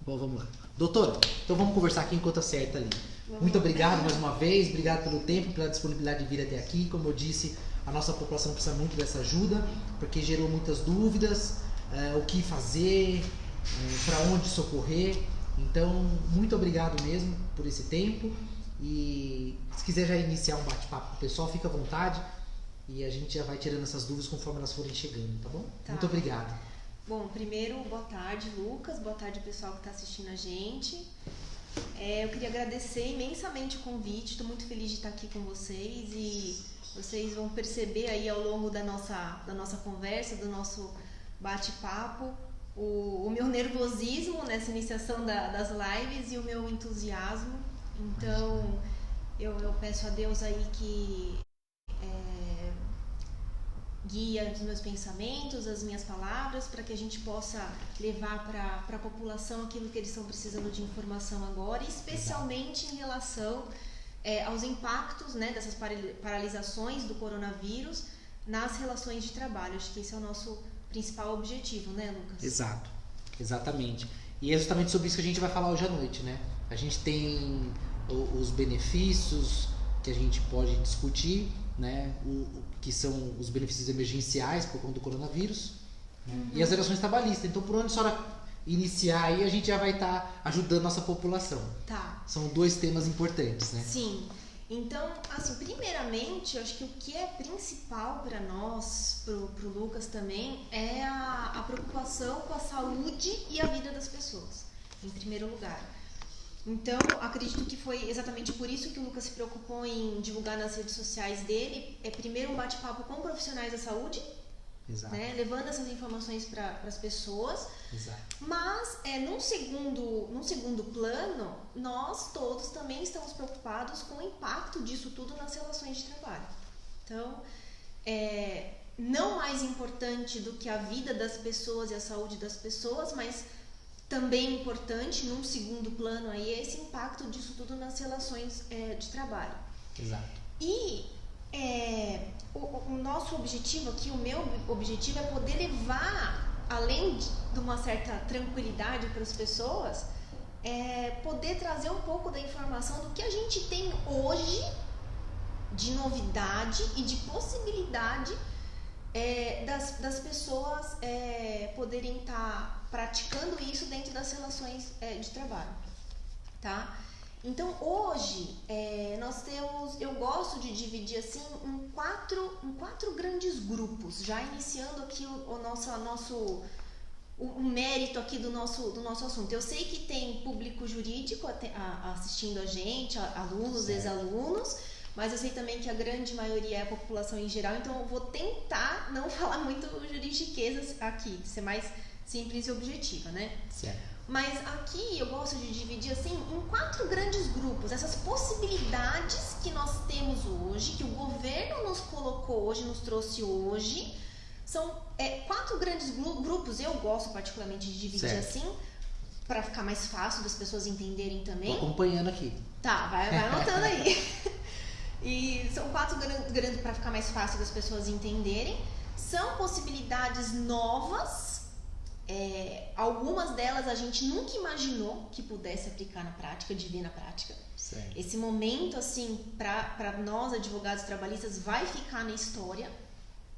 Bom, vamos lá. Doutora, então vamos conversar aqui enquanto acerta ali. Muito obrigado mais uma vez, obrigado pelo tempo, pela disponibilidade de vir até aqui. Como eu disse, a nossa população precisa muito dessa ajuda, porque gerou muitas dúvidas, o que fazer, para onde socorrer. Então, muito obrigado mesmo por esse tempo. E se quiser já iniciar um bate-papo com o pessoal, fica à vontade. E a gente já vai tirando essas dúvidas conforme elas forem chegando, tá bom? Tá. Muito obrigado. Bom, primeiro, boa tarde, Lucas. Boa tarde, pessoal que está assistindo a gente. Eu queria agradecer imensamente o convite. Estou muito feliz de estar aqui com vocês e vocês vão perceber aí ao longo da nossa conversa, do nosso bate-papo, o meu nervosismo nessa iniciação das lives e o meu entusiasmo. Então, eu peço a Deus aí que guia os meus pensamentos, as minhas palavras, para que a gente possa levar para a população aquilo que eles estão precisando de informação agora, especialmente em relação aos impactos, né, dessas paralisações do coronavírus nas relações de trabalho. Acho que esse é o nosso principal objetivo, né, Lucas? Exato, exatamente. E é justamente sobre isso que a gente vai falar hoje à noite, né? A gente tem os benefícios que a gente pode discutir, né? Que são os benefícios emergenciais por conta do coronavírus, né? E as relações trabalhistas. Então, por onde a senhora iniciar aí, a gente já vai estar ajudando a nossa população. Tá. São dois temas importantes, né? Sim. Então, assim, primeiramente, eu acho que o que é principal para nós, pro Lucas também, é a preocupação com a saúde e a vida das pessoas, em primeiro lugar. Então, acredito que foi exatamente por isso que o Lucas se preocupou em divulgar nas redes sociais dele, primeiro um bate-papo com profissionais da saúde, Exato. né, levando essas informações para as pessoas. Exato. Mas, num segundo plano, nós todos também estamos preocupados com o impacto disso tudo nas relações de trabalho. Então, não mais importante do que a vida das pessoas e a saúde das pessoas, mas também importante, num segundo plano, aí, é esse impacto disso tudo nas relações de trabalho. Exato. E o nosso objetivo aqui, o meu objetivo é poder levar, além de uma certa tranquilidade para as pessoas, poder trazer um pouco da informação do que a gente tem hoje de novidade e de possibilidade das pessoas poderem estar praticando isso dentro das relações de trabalho, tá? Então, hoje, nós temos, eu gosto de dividir assim em quatro grandes grupos, já iniciando aqui o mérito aqui do nosso assunto. Eu sei que tem público jurídico assistindo a gente, alunos, ex-alunos, mas eu sei também que a grande maioria é a população em geral, então eu vou tentar não falar muito juridiquezas aqui, ser mais simples e objetiva, né? Certo. Mas aqui eu gosto de dividir assim em 4 grandes grupos, essas possibilidades que nós temos hoje, que o governo nos colocou hoje, nos trouxe hoje, são 4 grandes grupos. Eu gosto particularmente de dividir assim, para ficar mais fácil das pessoas entenderem também. Tô acompanhando aqui. Tá, vai anotando aí. E são 4 grandes para ficar mais fácil das pessoas entenderem. São possibilidades novas. Algumas delas a gente nunca imaginou que pudesse aplicar na prática, de ver na prática. Certo. Esse momento, assim, para nós advogados trabalhistas vai ficar na história.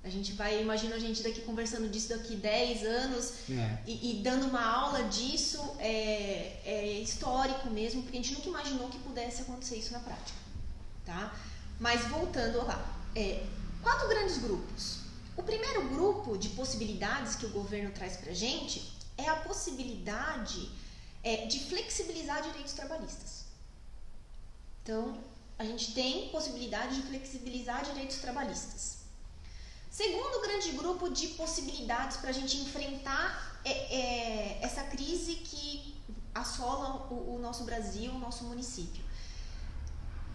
A gente imagina a gente daqui conversando disso daqui 10 anos e dando uma aula disso, histórico mesmo, porque a gente nunca imaginou que pudesse acontecer isso na prática, tá? Mas voltando lá, 4 grandes grupos. O primeiro grupo de possibilidades que o governo traz pra gente é a possibilidade de flexibilizar direitos trabalhistas. Então, a gente tem possibilidade de flexibilizar direitos trabalhistas. Segundo grande grupo de possibilidades para a gente enfrentar essa crise que assola o nosso Brasil, o nosso município.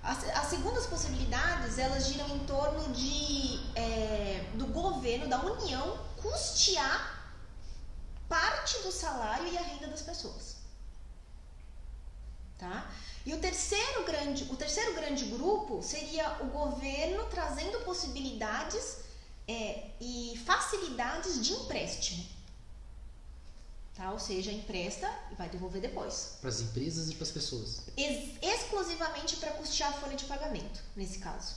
As segundas possibilidades, elas giram em torno do governo, da União, custear parte do salário e a renda das pessoas. Tá? E o terceiro grande grupo seria o governo trazendo possibilidades e facilidades de empréstimo. tá? Ou seja, empresta e vai devolver depois. Para as empresas e para as pessoas. Exclusivamente para custear a folha de pagamento, nesse caso,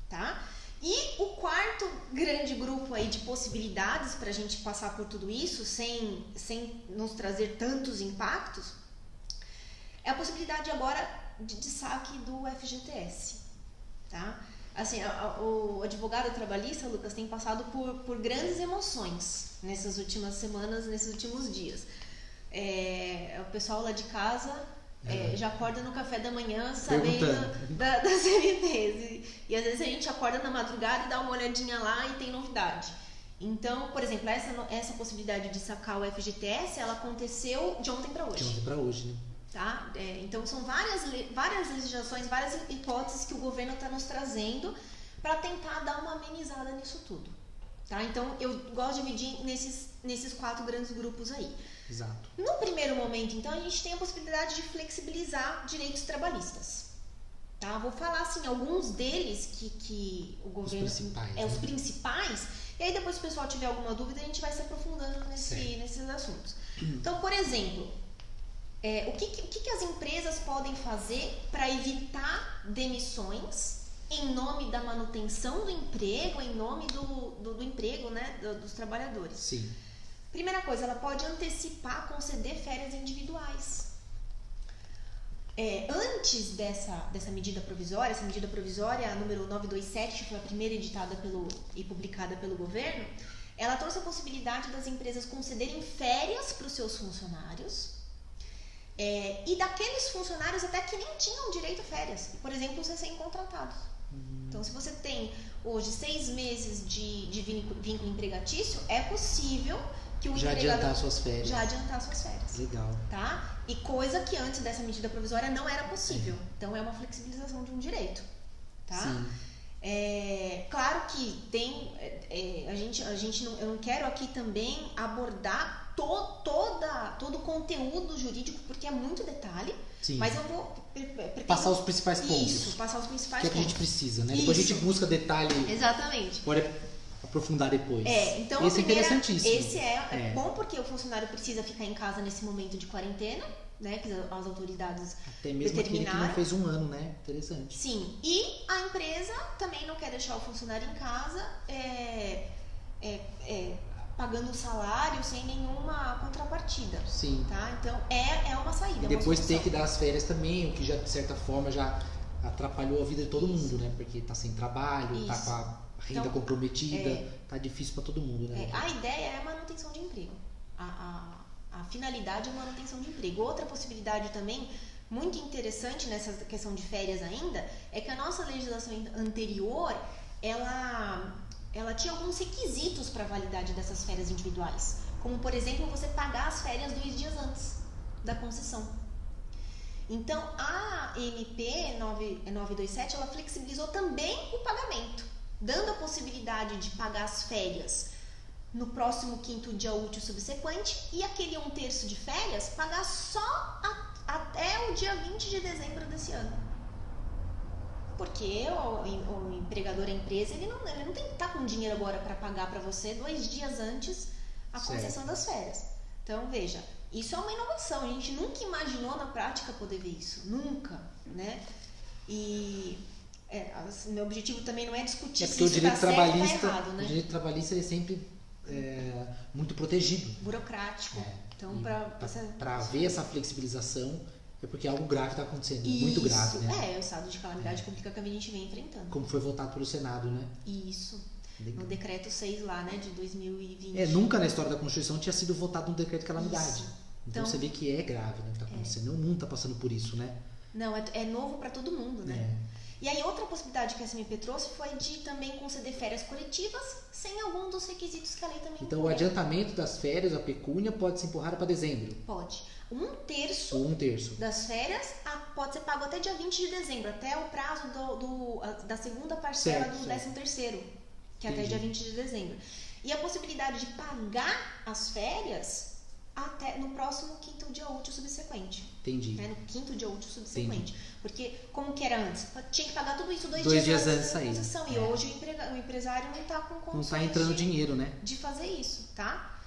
tá? E o quarto grande grupo aí de possibilidades para a gente passar por tudo isso sem nos trazer tantos impactos é a possibilidade agora de saque do FGTS, tá? Assim, o advogado trabalhista, Lucas, tem passado por grandes emoções nessas últimas semanas, nesses últimos dias. O pessoal lá de casa já acorda no café da manhã sabendo das CLTs. E às vezes a gente acorda na madrugada e dá uma olhadinha lá e tem novidade. Então, por exemplo, essa possibilidade de sacar o FGTS, ela aconteceu de ontem para hoje. De ontem para hoje, né? Tá? Então são várias legislações, várias hipóteses que o governo está nos trazendo para tentar dar uma amenizada nisso tudo. Tá? Então eu gosto de dividir nesses 4 grandes grupos aí. Exato. No primeiro momento, então, a gente tem a possibilidade de flexibilizar direitos trabalhistas. Tá? Vou falar assim, alguns deles que o governo... Os principais. Os principais. E aí depois, se o pessoal tiver alguma dúvida, a gente vai se aprofundando nesses assuntos. Então, por exemplo... o que as empresas podem fazer para evitar demissões em nome da manutenção do emprego, em nome do emprego, né, dos trabalhadores? Sim. Primeira coisa, ela pode antecipar, conceder férias individuais. Antes dessa medida provisória, essa medida provisória, a número 927, que foi a primeira editada e publicada pelo governo, ela trouxe a possibilidade das empresas concederem férias para os seus funcionários, e daqueles funcionários até que nem tinham direito a férias, por exemplo, os recém-contratados. Então, se você tem hoje 6 meses de vínculo empregatício, é possível que o empregador adiantar suas férias. Já adiantar suas férias. Legal. Tá? E coisa que antes dessa medida provisória não era possível. Então, é uma flexibilização de um direito. Tá? Sim. Claro que tem... eu não quero aqui também abordar todo o conteúdo jurídico, porque é muito detalhe. Sim. Mas eu vou... Passar os principais pontos. Isso, passar os principais pontos. Que é o que a gente precisa, né? Depois a gente busca detalhe. Exatamente. Pode aprofundar depois. Então esse é interessantíssimo. Esse é bom porque o funcionário precisa ficar em casa nesse momento de quarentena, né? Que as autoridades até mesmo aquele que não fez 1 ano, né? Interessante. Sim. E a empresa também não quer deixar o funcionário em casa pagando salário sem nenhuma contrapartida. Sim. Tá? Então é uma saída. E depois tem que dar as férias também, o que já de certa forma já atrapalhou a vida de todo mundo, né? Porque tá sem trabalho, tá com a renda comprometida, tá difícil para todo mundo, né? A ideia é a manutenção de emprego. A finalidade é a manutenção de emprego. Outra possibilidade também muito interessante nessa questão de férias ainda é que a nossa legislação anterior ela tinha alguns requisitos para a validade dessas férias individuais, como por exemplo você pagar as férias 2 dias antes da concessão. Então a MP 927 ela flexibilizou também o pagamento, dando a possibilidade de pagar as férias no próximo 5º dia útil subsequente e aquele 1/3 de férias pagar só até o dia 20 de dezembro desse ano. Porque o empregador, a empresa, ele não tem que estar com dinheiro agora para pagar para você 2 dias antes a concessão das férias. Então, veja, isso é uma inovação. A gente nunca imaginou na prática poder ver isso. Nunca, né? E meu objetivo também não é discutir se isso está certo ou está errado, né? O direito trabalhista é sempre muito protegido. Burocrático. Então, para ver essa flexibilização... É porque algo grave está acontecendo, muito grave, né? O estado de calamidade pública que a gente vem enfrentando. Como foi votado pelo Senado, né? Isso. Legal. No decreto 6 lá, né, de 2020. Nunca na história da Constituição tinha sido votado um decreto de calamidade. Então você vê que é grave, né, o que está acontecendo. O mundo está passando por isso, né? Não, é novo para todo mundo, né? E aí outra possibilidade que a SMP trouxe foi de também conceder férias coletivas sem algum dos requisitos que a lei também Então o adiantamento das férias, a pecúnia, pode ser empurrada para dezembro? Pode. 1/3 das férias pode ser pago até dia 20 de dezembro, até o prazo da segunda parcela do 13º, que é até dia 20 de dezembro. E a possibilidade de pagar as férias até no próximo 5º dia útil subsequente. Entendi. Né? No 5º dia útil subsequente. Porque, como que era antes? Tinha que pagar tudo isso 2 dias antes da concessão. E hoje o empresário não está com condições não está entrando dinheiro, né? de fazer isso, tá?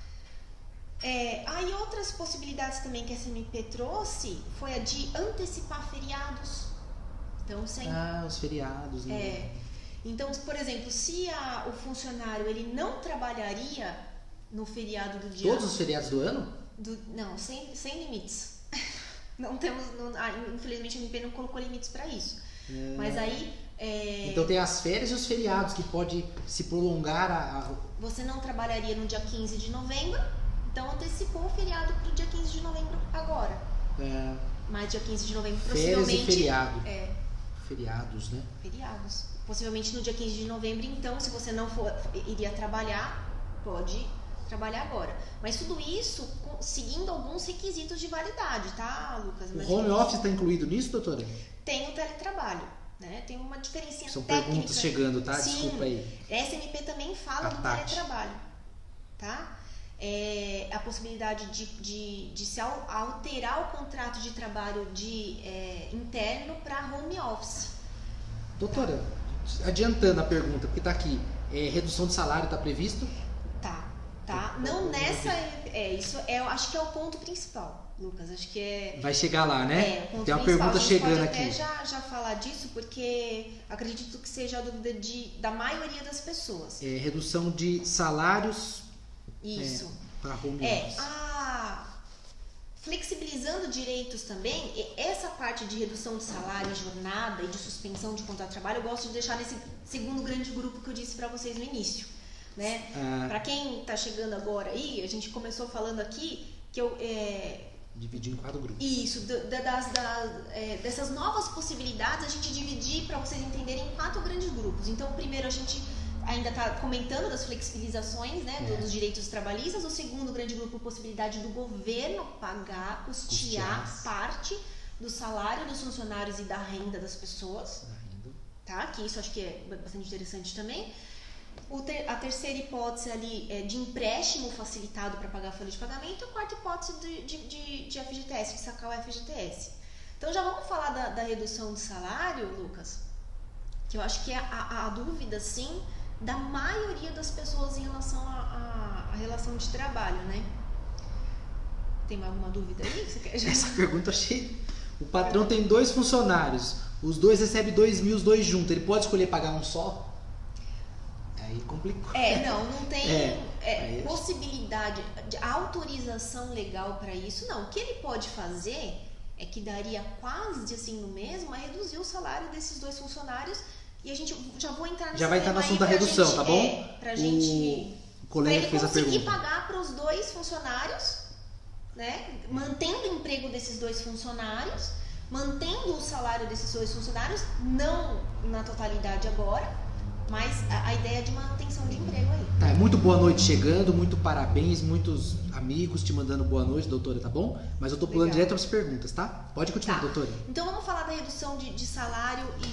Aí outras possibilidades também que a SMP trouxe foi a de antecipar feriados. Então, os feriados, né? Então, por exemplo, se o funcionário ele não trabalharia no feriado do dia... Todos os feriados do ano? Não, sem limites. Não temos... infelizmente a MP não colocou limites para isso. Mas aí... Então tem as férias e os feriados que pode se prolongar Você não trabalharia no dia 15 de novembro, então antecipou o feriado para o dia 15 de novembro agora. Mas dia 15 de novembro possivelmente... Férias e feriado. Feriados, né? Feriados. Possivelmente no dia 15 de novembro, então, se você não iria trabalhar, pode trabalhar agora. Mas tudo isso seguindo alguns requisitos de validade, tá, Lucas? O home office está incluído nisso, doutora? Tem o teletrabalho, né? Tem uma diferencinha São técnica. Perguntas chegando, tá? Sim, desculpa aí. SMP também fala do teletrabalho, tá? A possibilidade de se alterar o contrato de trabalho interno para home office. Doutora, adiantando a pergunta, porque tá aqui, redução de salário está previsto? Tá. Não nessa, isso eu acho que é o ponto principal, Lucas, acho que vai chegar lá, né? O ponto tem uma principal. pergunta chegando aqui. A gente aqui. pode até já falar disso, porque acredito que seja a dúvida da maioria das pessoas. Redução de salários. Isso. Para home office. Flexibilizando direitos também, essa parte de redução de salário, jornada e de suspensão de contrato de trabalho, eu gosto de deixar nesse segundo grande grupo que eu disse para vocês no início, né? Para quem está chegando agora aí, a gente começou falando aqui que eu... Dividir em 4 grupos. Isso, dessas novas possibilidades, a gente dividir, para vocês entenderem, em 4 grandes grupos. Então, primeiro a gente ainda está comentando das flexibilizações, né, dos direitos trabalhistas. O segundo grande grupo, possibilidade do governo pagar, custear parte do salário dos funcionários e da renda das pessoas. Tá? Que isso acho que é bastante interessante também. A terceira hipótese ali é de empréstimo facilitado para pagar a folha de pagamento. E a quarta hipótese de FGTS, de sacar o FGTS. Então já vamos falar da redução de salário, Lucas, que eu acho que é a dúvida, sim, da maioria das pessoas em relação à relação de trabalho, né? Tem alguma dúvida aí que você quer? Essa pergunta achei. O patrão tem 2 funcionários, os 2 recebem 2.000, os 2 juntos. Ele pode escolher pagar um só? Aí complicou. Não tem possibilidade de autorização legal para isso, não. O que ele pode fazer é que daria quase assim no mesmo a reduzir o salário desses 2 funcionários. E a gente já vou entrar nesse vai entrar no assunto da redução, tá bom? Pra gente. O colega que fez a pergunta. Conseguir pagar para os 2 funcionários, né? Mantendo o emprego desses 2 funcionários, mantendo o salário desses 2 funcionários, não na totalidade agora, mas a ideia de manutenção de emprego aí. Muito boa noite chegando, muito parabéns, muitos amigos te mandando boa noite, doutora, tá bom? Mas eu tô pulando direto para as perguntas, tá? Pode continuar, doutora. Então vamos falar da redução de salário e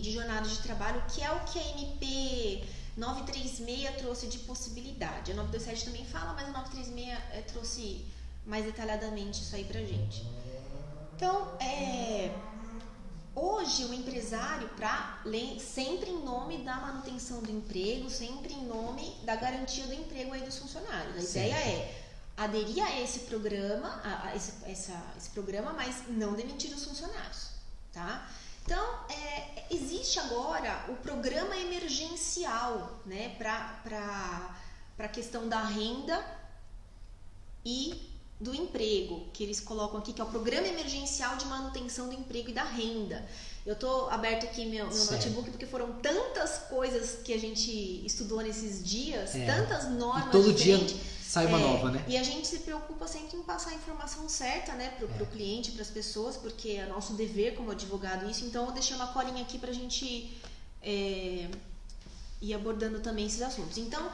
de jornada de trabalho, que é o que a MP 936 trouxe de possibilidade. A 927 também fala, mas a 936 trouxe mais detalhadamente isso aí pra gente. Então, hoje o empresário, sempre em nome da manutenção do emprego, sempre em nome da garantia do emprego aí dos funcionários. A ideia é aderir a esse programa, esse programa, mas não demitir os funcionários, tá? Então, existe agora o programa emergencial, né, para a questão da renda e do emprego, que eles colocam aqui, que é o Programa Emergencial de Manutenção do Emprego e da Renda. Eu tô aberto aqui meu notebook, porque foram tantas coisas que a gente estudou nesses dias, tantas normas e todo diferentes. Dia sai uma nova, né? E a gente se preocupa sempre em passar a informação certa, né, pro cliente, para as pessoas, porque é nosso dever como advogado isso. Então eu deixei uma colinha aqui pra gente ir abordando também esses assuntos. Então,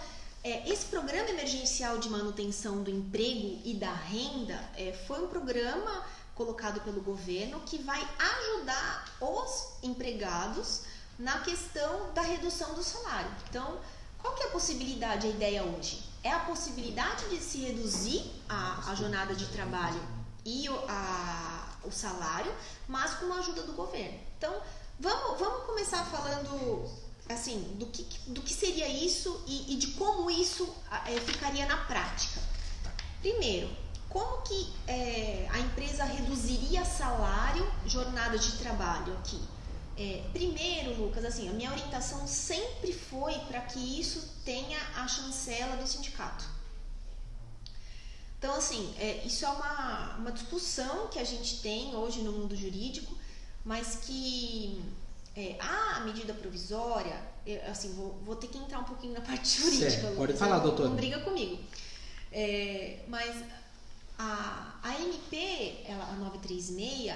esse Programa Emergencial de Manutenção do Emprego e da Renda foi um programa colocado pelo governo que vai ajudar os empregados na questão da redução do salário. Então, qual que é a possibilidade, a ideia hoje? É a possibilidade de se reduzir a jornada de trabalho e o salário, mas com a ajuda do governo. Então, vamos começar falando assim, do que seria isso e de como isso ficaria na prática. Primeiro, como que a empresa reduziria salário, jornada de trabalho aqui? Primeiro, Lucas, assim, a minha orientação sempre foi para que isso tenha a chancela do sindicato. Então, assim, isso é uma discussão que a gente tem hoje no mundo jurídico, mas que a medida provisória, assim, vou ter que entrar um pouquinho na parte jurídica. Certo. Pode falar, doutora. Não briga comigo. Mas a MP, a 936,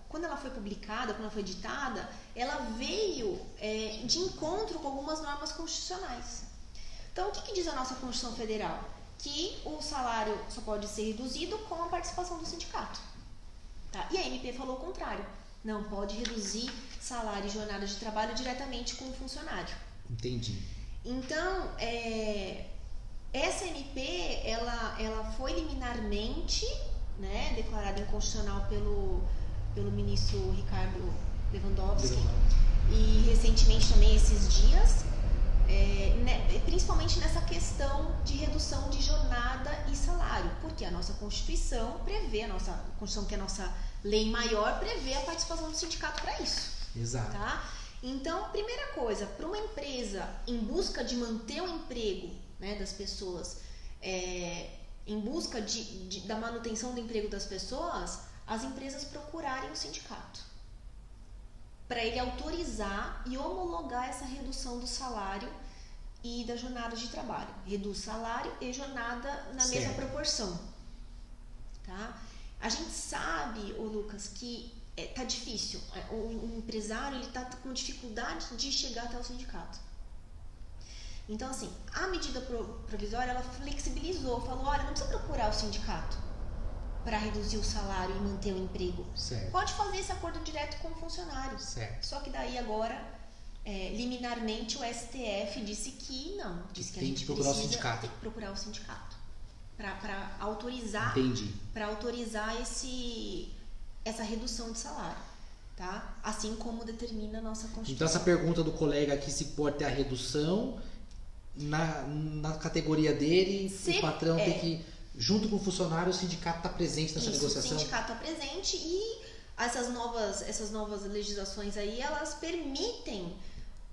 quando ela foi publicada, quando ela foi editada, ela veio de encontro com algumas normas constitucionais. Então, o que diz a nossa Constituição Federal? Que o salário só pode ser reduzido com a participação do sindicato. Tá? E a MP falou o contrário. Não pode reduzir salário e jornada de trabalho diretamente com o funcionário. Entendi. Então, essa MP, ela foi liminarmente, né, declarada inconstitucional pelo ministro Ricardo Lewandowski. E recentemente também, esses dias, principalmente nessa questão de redução de jornada e salário, porque a nossa Constituição prevê, a nossa Constituição, que é a nossa lei maior, prevê a participação do sindicato para isso. Exato. Tá? Então, primeira coisa, para uma empresa em busca de manter o emprego, né, das pessoas, em busca da manutenção do emprego das pessoas, as empresas procurarem o sindicato para ele autorizar e homologar essa redução do salário e da jornada de trabalho. Reduz salário e jornada na mesma proporção. Tá? A gente sabe, Lucas, que tá difícil. O empresário está com dificuldade de chegar até o sindicato. Então, assim, a medida provisória, ela flexibilizou, falou, olha, não precisa procurar o sindicato para reduzir o salário e manter o emprego. Certo. Pode fazer esse acordo direto com o funcionário. Certo. Só que daí agora, liminarmente, o STF disse que não. Disse que a gente precisa procurar o sindicato para autorizar, para autorizar essa redução de salário. Tá? Assim como determina a nossa Constituição. Então essa pergunta do colega aqui, se pode ter a redução na categoria dele, o patrão tem que, junto com o funcionário, o sindicato está presente nessa negociação? O sindicato está presente e essas novas legislações aí, elas permitem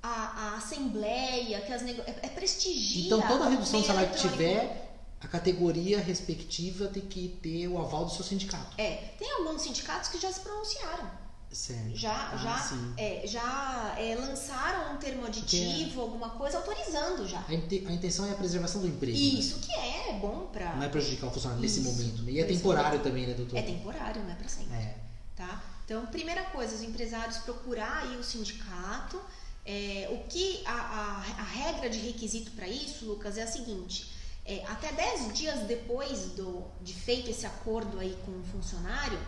a assembleia, que prestigia. Então toda redução de salário que tiver, a categoria respectiva tem que ter o aval do seu sindicato. Tem alguns sindicatos que já se pronunciaram. Certo. Já lançaram um termo aditivo, alguma coisa, autorizando já. A intenção é a preservação do emprego. Isso, né? que é bom para... Não é prejudicar o funcionário nesse momento. Né? E é temporário também, né, doutor? É temporário, não é para sempre. Tá? Então, primeira coisa, os empresários procurar aí o sindicato. A regra de requisito para isso, Lucas, é a seguinte: até 10 dias depois de feito esse acordo aí com o funcionário,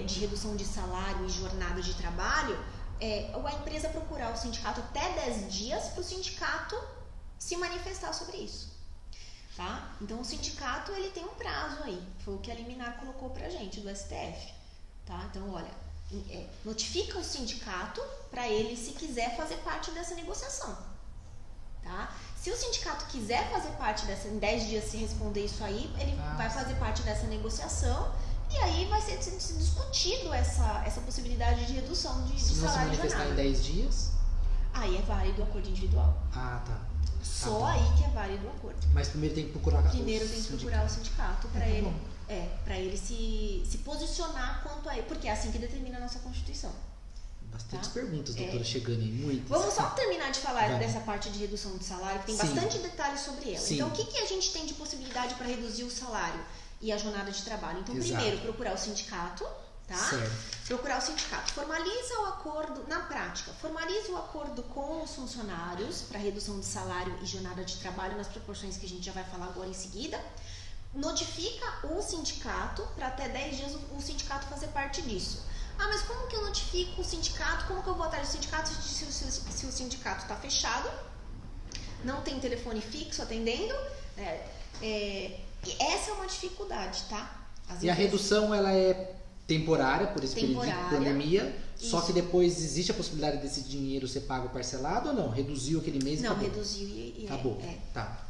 de redução de salário e jornada de trabalho, a empresa procurar o sindicato até 10 dias para o sindicato se manifestar sobre isso. Tá? Então o sindicato ele tem um prazo aí, foi o que a liminar colocou pra gente do STF. Tá? Então, olha, notifica o sindicato para ele, se quiser, fazer parte dessa negociação. Tá? Se o sindicato quiser fazer parte dessa, em 10 dias se responder isso aí, ele vai fazer parte dessa negociação. E aí vai ser discutido essa possibilidade de redução de salário. Se não se manifestar em 10 dias? Aí é válido o acordo individual. Ah, tá. Só aí que é válido o acordo. Mas primeiro tem que procurar o sindicato para ele se posicionar quanto a ele. Porque é assim que determina a nossa Constituição. Bastantes perguntas, doutora, chegando aí, muitas. Vamos só terminar de falar dessa parte de redução de salário, que tem bastante detalhes sobre ela. Sim. Então, o que a gente tem de possibilidade para reduzir o salário e a jornada de trabalho? Então, primeiro, procurar o sindicato, tá? Certo. Procurar o sindicato. Formaliza o acordo, na prática, formaliza o acordo com os funcionários para redução de salário e jornada de trabalho nas proporções que a gente já vai falar agora em seguida. Notifica o sindicato para até 10 dias o sindicato fazer parte disso. Ah, mas como que eu notifico o sindicato? Como que eu vou atrás do sindicato se o sindicato está fechado? Não tem telefone fixo atendendo? Essa é uma dificuldade, tá? E a redução, ela é temporária, por esse período de pandemia, só que depois existe a possibilidade desse dinheiro ser pago parcelado ou não? Reduziu aquele mês e acabou? Não, reduziu e acabou. Tá.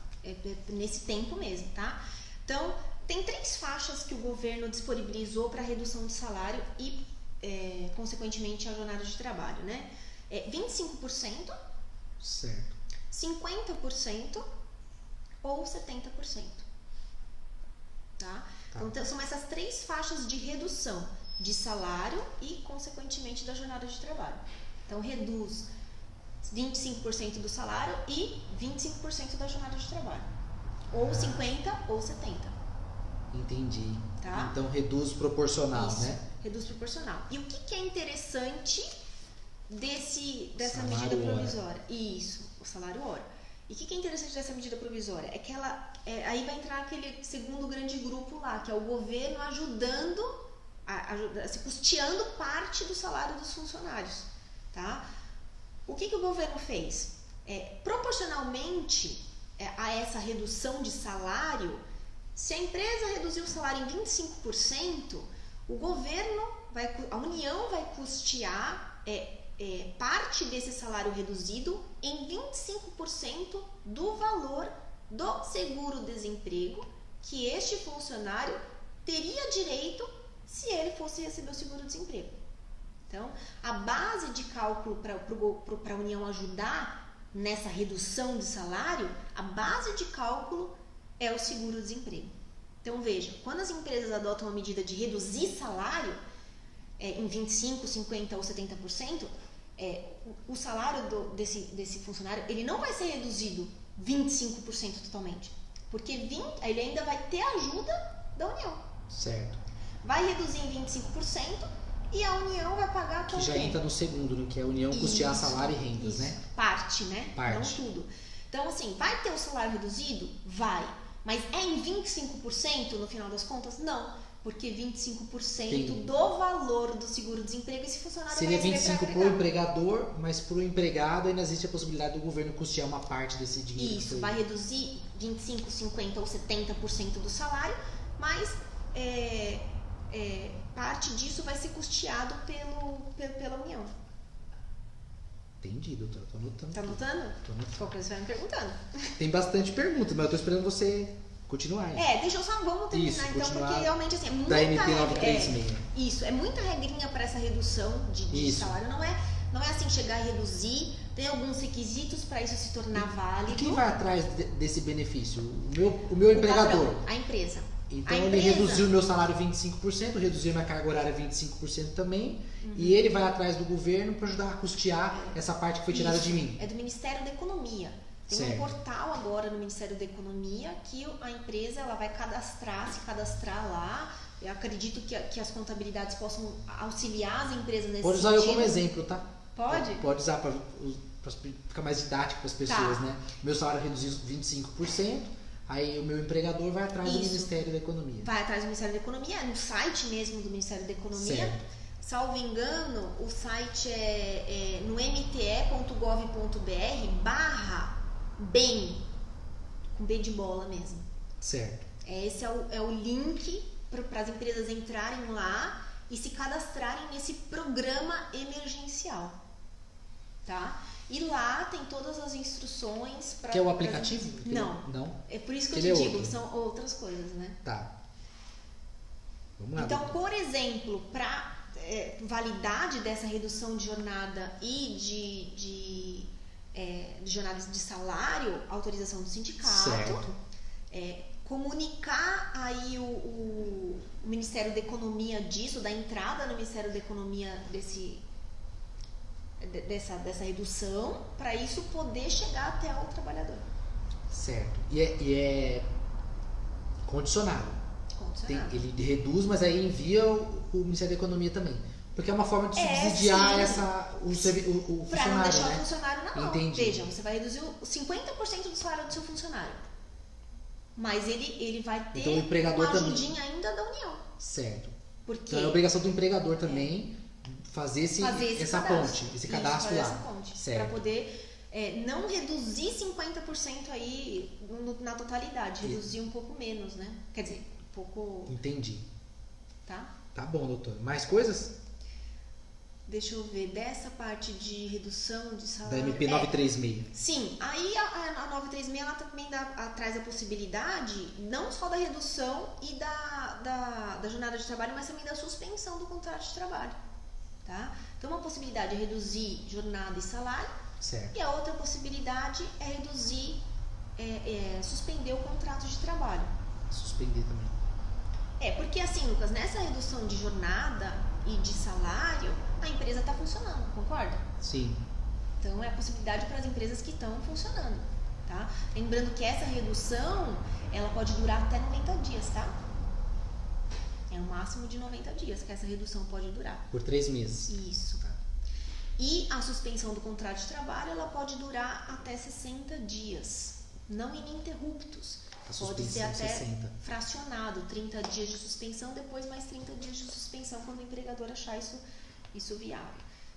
Nesse tempo mesmo, tá? Então, tem 3 faixas que o governo disponibilizou para redução de salário e, consequentemente, a jornada de trabalho, né? 25%, Certo. 50% ou 70%. Tá? Então, são essas 3 faixas de redução de salário e, consequentemente, da jornada de trabalho. Então, reduz 25% do salário e 25% da jornada de trabalho. Ou 50% ou 70%. Entendi. Tá? Então, reduz proporcional, Isso, né? reduz proporcional. E o que é interessante dessa Salário medida hora. provisória? Isso, o salário hora. E o que é interessante dessa medida provisória? É que aí vai entrar aquele segundo grande grupo lá, que é o governo ajudando, custeando parte do salário dos funcionários. Tá? O que o governo fez? Proporcionalmente a essa redução de salário, se a empresa reduzir o salário em 25%, o governo, a União vai custear parte desse salário reduzido em 25% do valor do seguro-desemprego que este funcionário teria direito se ele fosse receber o seguro-desemprego. Então, a base de cálculo para a União ajudar nessa redução de salário, a base de cálculo é o seguro-desemprego. Então, veja, quando as empresas adotam a medida de reduzir salário em 25%, 50% ou 70%, o salário desse funcionário ele não vai ser reduzido 25% totalmente, porque ele ainda vai ter ajuda da União. Certo. Vai reduzir em 25% e a União vai pagar com Que já entra no segundo, né? Que é a União custear salário e rendas, isso. né? Parte, né? Parte. Não tudo. Então, assim, vai ter o salário reduzido? Vai. Mas é em 25% no final das contas? Não. Porque 25% do valor do seguro-desemprego esse funcionário seria vai receber 25% para o empregador, mas para o empregado ainda existe a possibilidade do governo custear uma parte desse dinheiro. Isso, vai reduzir 25%, 50% ou 70% do salário, mas parte disso vai ser custeado pela União. Entendi, doutor. Tô anotando. Tá anotando? Tô anotando. Qualquer coisa você vai me perguntando. Tem bastante pergunta, mas eu tô esperando você continuar. Deixa eu só, vamos terminar Isso, então, continuar porque realmente assim, é muita da MP 936. Isso, é muita regrinha para essa redução de salário. Não é assim chegar e reduzir, tem alguns requisitos para isso se tornar válido. E quem vai atrás desse benefício? O meu empregador. Patrão, a empresa. Então ele reduziu o meu salário 25%, reduziu minha carga horária 25% também, e ele vai atrás do governo para ajudar a custear essa parte que foi tirada de mim. É do Ministério da Economia. Tem um portal agora no Ministério da Economia que a empresa ela vai se cadastrar lá. Eu acredito que as contabilidades possam auxiliar as empresas nesse Pode usar sentido. eu como exemplo, tá? Pode? Pode usar para ficar mais didático para as pessoas, né? Meu salário reduziu 25%. Aí o meu empregador vai atrás do Ministério da Economia. Vai atrás do Ministério da Economia, no site mesmo do Ministério da Economia. Certo. Salvo engano, o site é no mte.gov.br/bem, com B de bola mesmo. Certo. Esse é o link para as empresas entrarem lá e se cadastrarem nesse programa emergencial. Tá? E lá tem todas as instruções para... Que é o aplicativo? Não. É por isso que eu te digo, são outras coisas, né? Tá. Vamos lá. Então, por exemplo, para validade dessa redução de jornada e de jornadas de salário, autorização do sindicato, certo. Comunicar aí o Ministério da Economia disso, da entrada no Ministério da Economia dessa redução, para isso poder chegar até o trabalhador. Certo. E é condicionado. Ele reduz, mas aí envia o Ministério da Economia também. Porque é uma forma de subsidiar o funcionário. Para não deixar o funcionário na mão. Entendi. Veja, você vai reduzir 50% do salário do seu funcionário. Mas ele vai ter então, o empregador uma ajudinha também. ainda da União. Certo. Porque então é obrigação do empregador também fazer essa ponte, esse cadastro lá. Para poder não reduzir 50% aí na totalidade, reduzir um pouco menos, né? Quer dizer, um pouco... Entendi. Tá? Tá bom, doutor. Mais coisas? deixa eu ver, dessa parte de redução de salário... Da MP 936. Sim, aí a 936 ela também traz a possibilidade não só da redução e da jornada de trabalho, mas também da suspensão do contrato de trabalho. Tá? Então, uma possibilidade é reduzir jornada e salário, certo. E a outra possibilidade é reduzir, suspender o contrato de trabalho. Suspender também. Porque assim, Lucas, nessa redução de jornada e de salário, a empresa está funcionando, concorda? Sim. Então, é a possibilidade para as empresas que estão funcionando, tá? Lembrando que essa redução, ela pode durar até 90 dias, tá? É um máximo de 90 dias que essa redução pode durar. Por 3 meses. Isso. E a suspensão do contrato de trabalho, ela pode durar até 60 dias, não ininterruptos. Pode ser até 60. fracionado, 30 dias de suspensão, depois mais 30 dias de suspensão quando o empregador achar isso viável,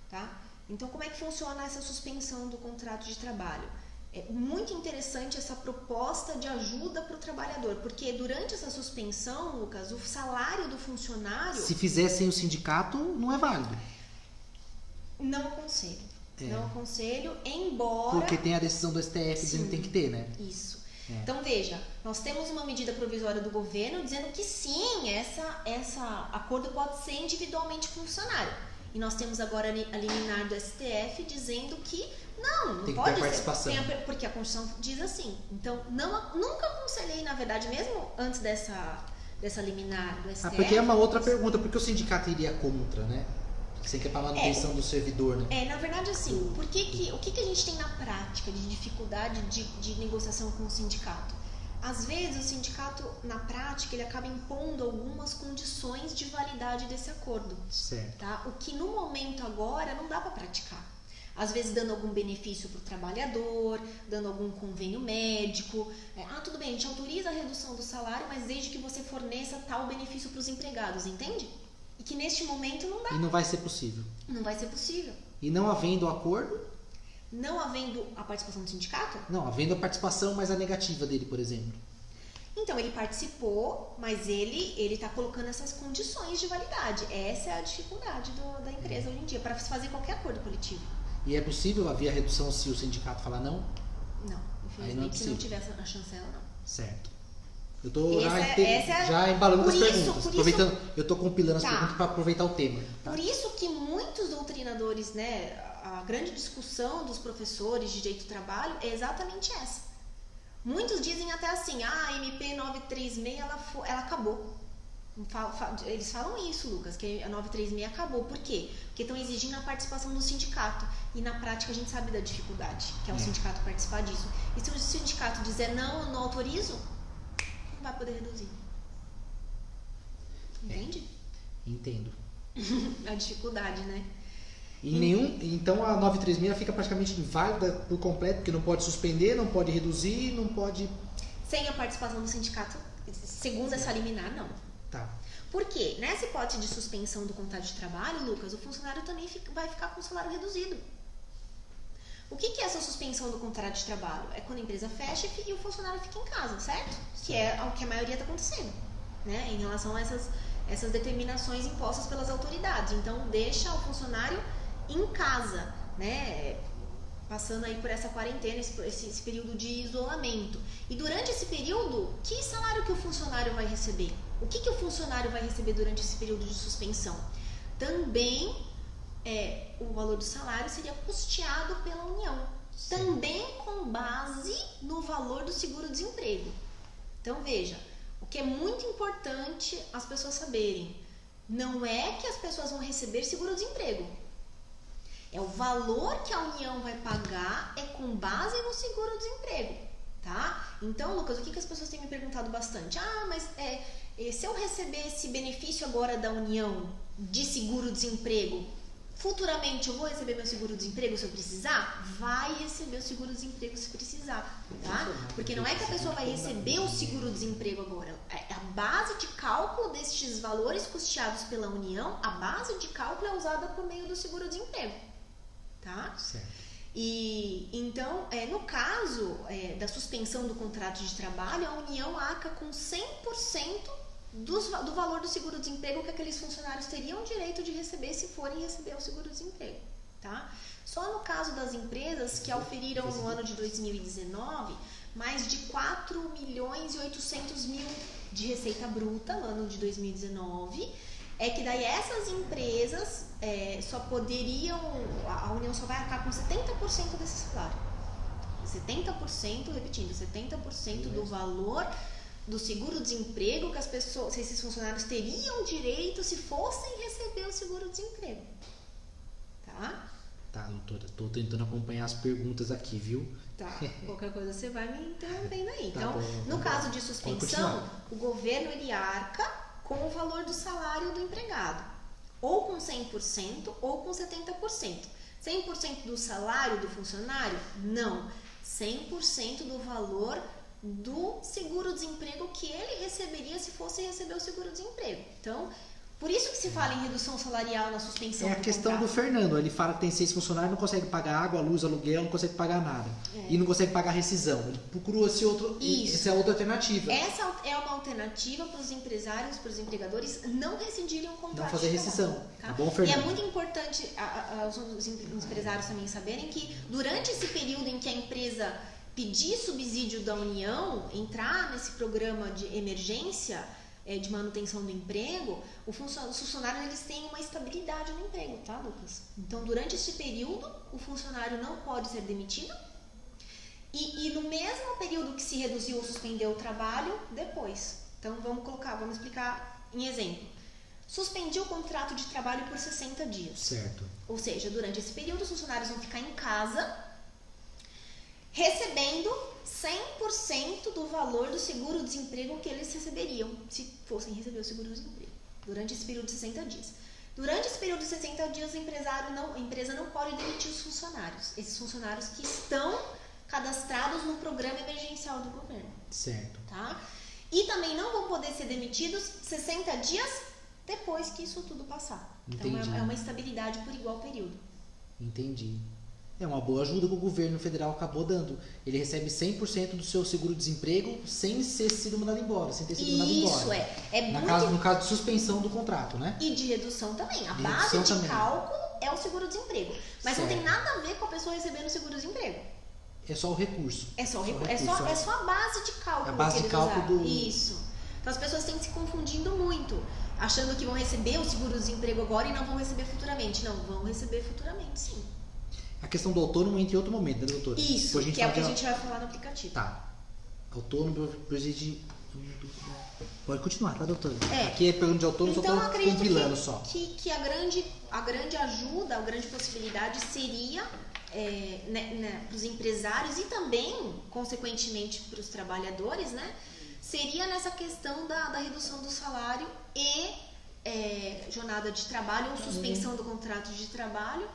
tá? Então, como é que funciona essa suspensão do contrato de trabalho? É muito interessante essa proposta de ajuda para o trabalhador, porque durante essa suspensão, Lucas, o salário do funcionário... Se fizer sem o sindicato, não é válido. Não aconselho. Não aconselho, embora... Porque tem a decisão do STF dizendo que tem que ter, né? Isso. Então, veja, nós temos uma medida provisória do governo dizendo que sim, essa acordo pode ser individualmente com o funcionário. E nós temos agora a liminar do STF dizendo que não tem que pode ter participação. porque a Constituição diz assim. Então, nunca aconselhei, na verdade, mesmo antes dessa liminar do STF... porque é uma outra pergunta, porque o sindicato iria contra, né? Você quer para a manutenção do servidor, né? Na verdade, assim, o que a gente tem na prática de dificuldade de negociação com o sindicato? Às vezes, o sindicato, na prática, ele acaba impondo algumas condições de validade desse acordo. Certo. Tá? O que, no momento agora, não dá para praticar. Às vezes, dando algum benefício para o trabalhador, dando algum convênio médico. Tudo bem, a gente autoriza a redução do salário, mas desde que você forneça tal benefício para os empregados, entende? E que neste momento não dá. E não vai ser possível. Não vai ser possível. E não havendo acordo? Não havendo a participação do sindicato? Não, havendo a participação, mas a negativa dele, por exemplo. Então, ele participou, mas ele está colocando essas condições de validade. Essa é a dificuldade da empresa hoje em dia, para fazer qualquer acordo coletivo. E é possível haver a redução se o sindicato falar não? Não, infelizmente, se não tiver a chancela, não. Certo. Eu tô já embalando as perguntas. Eu estou compilando as perguntas para aproveitar o tema. Tá? Por isso que muitos doutrinadores, né, a grande discussão dos professores de direito do trabalho é exatamente essa. Muitos dizem até assim, a MP 936 ela acabou. Eles falam isso, Lucas, que a 936 acabou. Por quê? Porque estão exigindo a participação do sindicato. E na prática a gente sabe da dificuldade que é o sindicato participar disso. E se o sindicato dizer não, eu não autorizo, vai poder reduzir. Entende? Entendo. A dificuldade, né? Então a 936 fica praticamente inválida por completo, porque não pode suspender, não pode reduzir, não pode... Sem a participação do sindicato, segundo essa liminar, não. Tá. Por quê? Nessa hipótese de suspensão do contrato de trabalho, Lucas, o funcionário também vai ficar com o salário reduzido. O que é essa suspensão do contrato de trabalho? É quando a empresa fecha e o funcionário fica em casa, certo? Que é o que a maioria está acontecendo, né? Em relação a essas determinações impostas pelas autoridades. Então, deixa o funcionário em casa, né? Passando aí por essa quarentena, esse período de isolamento. E durante esse período, que salário que o funcionário vai receber? O que o funcionário vai receber durante esse período de suspensão? Também... o valor do salário seria custeado pela União. Sim. Também com base no valor do seguro-desemprego. Então, veja, o que é muito importante as pessoas saberem, não é que as pessoas vão receber seguro-desemprego. É o valor que a União vai pagar é com base no seguro-desemprego, tá? Então, Lucas, o que as pessoas têm me perguntado bastante? Mas se eu receber esse benefício agora da União de seguro-desemprego, futuramente eu vou receber meu seguro-desemprego se eu precisar? Vai receber o seguro-desemprego se precisar, tá? Porque não é que a pessoa vai receber o seguro-desemprego agora. A base de cálculo destes valores custeados pela União, a base de cálculo é usada por meio do seguro-desemprego, tá? Certo. E então, no caso da suspensão do contrato de trabalho, a União arca com 100% do valor do seguro-desemprego que aqueles funcionários teriam direito de receber se forem receber o seguro-desemprego, tá? Só no caso das empresas que auferiram no ano de 2019 mais de 4.800.000 de receita bruta no ano de 2019, é que daí essas empresas só poderiam, a União só vai arcar com 70% desse salário. 70%, repetindo, 70% do valor do seguro-desemprego que esses funcionários teriam direito se fossem receber o seguro-desemprego. Tá? Tá, doutora, tô tentando acompanhar as perguntas aqui, viu? Tá, qualquer coisa você vai me interrompendo aí. Tá então, bom, no caso de suspensão, o governo ele arca com o valor do salário do empregado, ou com 100% ou com 70%. 100% do salário do funcionário? Não. 100% do valor do seguro-desemprego que ele receberia se fosse receber o seguro-desemprego. Então, por isso que se fala em redução salarial na suspensão. É a questão do Fernando, ele fala que tem 6 funcionários, não consegue pagar água, luz, aluguel, não consegue pagar nada. E não consegue pagar rescisão. Ele procurou essa é outra alternativa. Essa é uma alternativa para os empresários, para os empregadores não rescindirem o contrato. Não fazer rescisão. Tá? Tá bom, Fernando? E é muito importante os empresários também saberem que durante esse período em que a empresa pedir subsídio da União, entrar nesse programa de emergência, de manutenção do emprego, os funcionários eles têm uma estabilidade no emprego, tá, Lucas? Então, durante esse período, o funcionário não pode ser demitido e no mesmo período que se reduziu ou suspendeu o trabalho, depois. Então, vamos explicar em exemplo. Suspendiu o contrato de trabalho por 60 dias. Certo. Ou seja, durante esse período, os funcionários vão ficar em casa recebendo 100% do valor do seguro-desemprego que eles receberiam se fossem receber o seguro-desemprego, durante esse período de 60 dias. Durante esse período de 60 dias, a empresa não pode demitir os funcionários, esses funcionários que estão cadastrados no programa emergencial do governo. Certo. Tá? E também não vão poder ser demitidos 60 dias depois que isso tudo passar. Entendi. Então, é uma estabilidade por igual período. Entendi. É uma boa ajuda que o governo federal acabou dando. Ele recebe 100% do seu seguro-desemprego sem ter sido mandado embora, sem ter sido mandado embora. Isso No caso de suspensão do contrato, né? E de redução também. A base de cálculo é o seguro-desemprego. Mas não tem nada a ver com a pessoa recebendo o seguro-desemprego. É só o recurso. É só a base de cálculo. É a base de cálculo do... Isso. Então as pessoas têm se confundindo muito, achando que vão receber o seguro-desemprego agora e não vão receber futuramente. Não, vão receber futuramente, sim. A questão do autônomo entra em outro momento, né, doutora? Isso, que é o que a gente vai falar no aplicativo. Tá. Autônomo, pode continuar, tá, doutora? É. Aqui é pergunta de autônomo, então, só tô compilando só. Que a grande ajuda, a grande possibilidade seria para os empresários e também, consequentemente, para os trabalhadores, né? Seria nessa questão da redução do salário e jornada de trabalho ou suspensão do contrato de trabalho.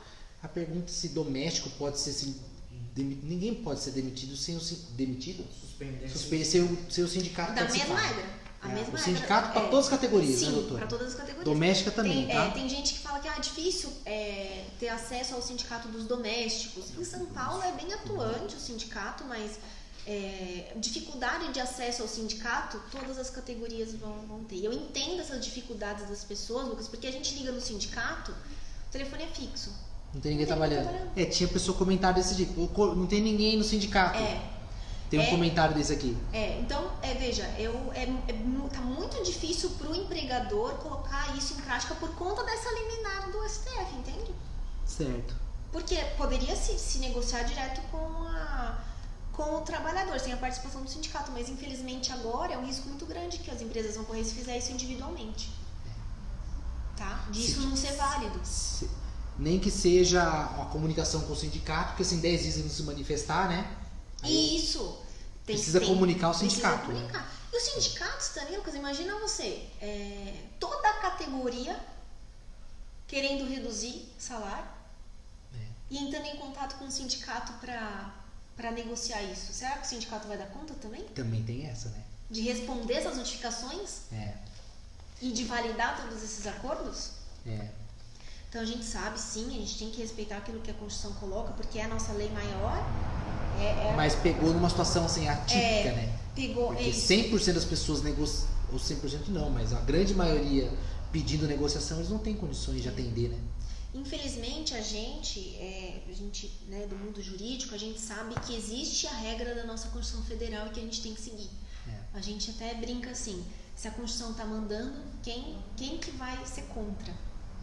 A pergunta se doméstico pode ser ninguém pode ser demitido sem o suspender seu sindicato da participar. mesma regra. A mesma o regra. sindicato para todas as categorias, sim, né, doutor? Para todas as categorias. Doméstica também, tá? Tem gente que fala que é difícil ter acesso ao sindicato dos domésticos. Em São Paulo é bem atuante o sindicato, mas dificuldade de acesso ao sindicato, todas as categorias vão ter. Eu entendo essas dificuldades das pessoas, Lucas, porque a gente liga no sindicato, o telefone é fixo. Não tem ninguém trabalhando. Tinha pessoa comentar desse tipo. Não tem ninguém no sindicato. Tem um comentário desse aqui. Então, veja, tá muito difícil pro empregador colocar isso em prática por conta dessa liminar do STF, entende? Certo. Porque poderia se negociar direto com o trabalhador, sem a participação do sindicato, mas infelizmente agora é um risco muito grande que as empresas vão correr se fizer isso individualmente. Tá? Disso não ser válido. Nem que seja uma comunicação com o sindicato, porque assim 10 dias ele não se manifestar, né? Aí isso. Precisa comunicar o sindicato. Precisa comunicar. E os sindicatos também, Lucas, imagina você, toda a categoria querendo reduzir salário e entrando em contato com o sindicato para negociar isso. Será que o sindicato vai dar conta também? Também tem essa, né? De responder essas notificações? E de validar todos esses acordos? Então a gente sabe, sim, a gente tem que respeitar aquilo que a Constituição coloca, porque é a nossa lei maior. Mas pegou numa situação assim atípica, né? Pegou. Porque 100% das pessoas ou 100% não, mas a grande maioria pedindo negociação, eles não têm condições de atender, né? Infelizmente, a gente né, do mundo jurídico, a gente sabe que existe a regra da nossa Constituição Federal e que a gente tem que seguir. A gente até brinca assim, se a Constituição está mandando, quem que vai ser contra?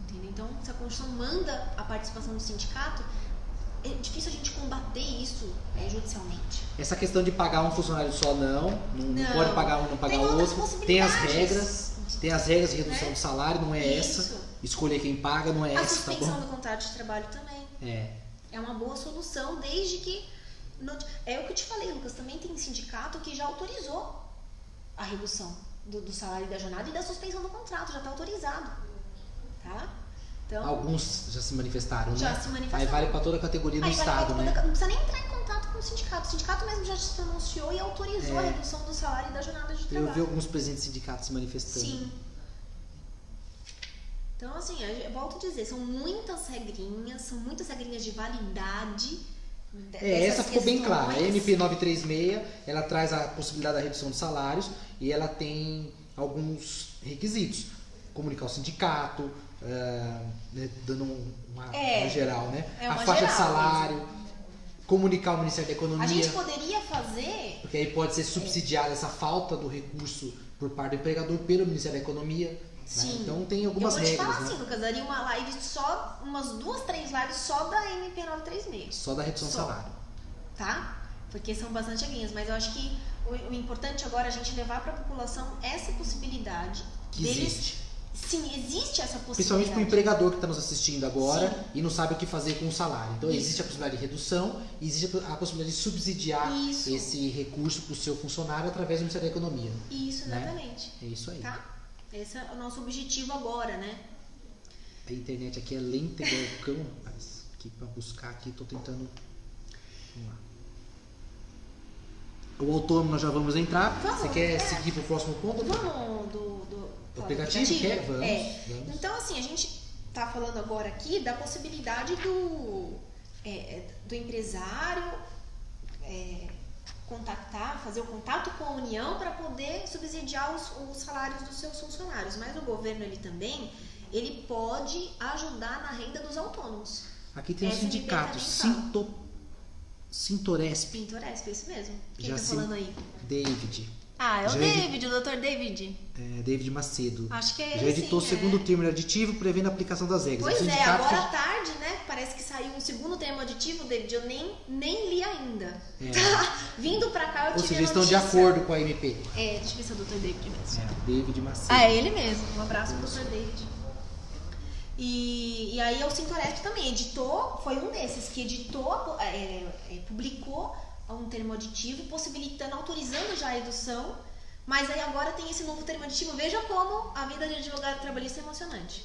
Entendeu? Então, se a Constituição manda a participação do sindicato, é difícil a gente combater isso judicialmente. Essa questão de pagar um funcionário só não pode pagar um, não pagar o outro. Tem as regras de redução do salário, não é essa. Escolher quem paga, não é essa, tá bom? A suspensão do contrato de trabalho também. É uma boa solução, desde que... É o que eu te falei, Lucas, também tem sindicato que já autorizou a redução do salário da jornada e da suspensão do contrato, já está autorizado. Tá? Então, alguns já se manifestaram, né? Já se manifestaram. Aí vale para toda a categoria do Estado, né? Não precisa nem entrar em contato com o sindicato. O sindicato mesmo já se pronunciou e autorizou a redução do salário e da jornada de trabalho. Eu vi alguns presidentes de sindicatos se manifestando. Sim. Então, assim, eu volto a dizer, são muitas regrinhas de validade. Essa ficou bem clara. A MP 936, ela traz a possibilidade da redução de salários e ela tem alguns requisitos. Comunicar ao sindicato, dando uma geral, né? A faixa de salário, comunicar ao Ministério da Economia. A gente poderia fazer... Porque aí pode ser subsidiada essa falta do recurso por parte do empregador pelo Ministério da Economia. Sim. Né? Então tem algumas regras. Eu vou te falar assim, Lucas, daria uma live só, umas 2, 3 lives só da MP 936. Só da redução do salário. Tá? Porque são bastante regrinhas, mas eu acho que o importante agora é a gente levar para a população essa possibilidade. Que existe. Sim, existe essa possibilidade. Principalmente para o empregador que está nos assistindo agora e não sabe o que fazer com o salário. Então existe a possibilidade de redução, existe a possibilidade de subsidiar esse recurso para o seu funcionário através do Ministério da Economia. Isso, exatamente. Né? É isso aí. Tá? Esse é o nosso objetivo agora, né? A internet aqui é lenta igual o cão, rapaz. Aqui para buscar aqui, estou tentando... Vamos lá. O autônomo nós já vamos entrar. Você quer seguir para o próximo ponto? Vamos do aplicativo? Quer? Vamos. Então, assim, a gente está falando agora aqui da possibilidade do empresário fazer o contato com a União para poder subsidiar os salários dos seus funcionários. Mas o governo, ele pode ajudar na renda dos autônomos. Aqui tem um sindicato, Sintoresp. Sintoresp, isso mesmo. Quem tá falando aí? David. Ah, é o David, o Dr. David. David Macedo. Acho que é já editou o segundo termo aditivo prevendo a aplicação das regras. Pois agora à tarde, né? Parece que saiu um segundo termo aditivo, David. Eu nem li ainda. Tá vindo pra cá, eu tive a notícia. Ou seja, estão de acordo com a MP. Deixa eu ver se é o Dr. David mesmo. David Macedo. É ele mesmo. Um abraço pro Dr. David. E aí o Sintoresp também editou, foi um desses que editou, publicou um termo aditivo, possibilitando, autorizando já a redução, mas aí agora tem esse novo termo aditivo. Veja como a vida de advogado trabalhista é emocionante.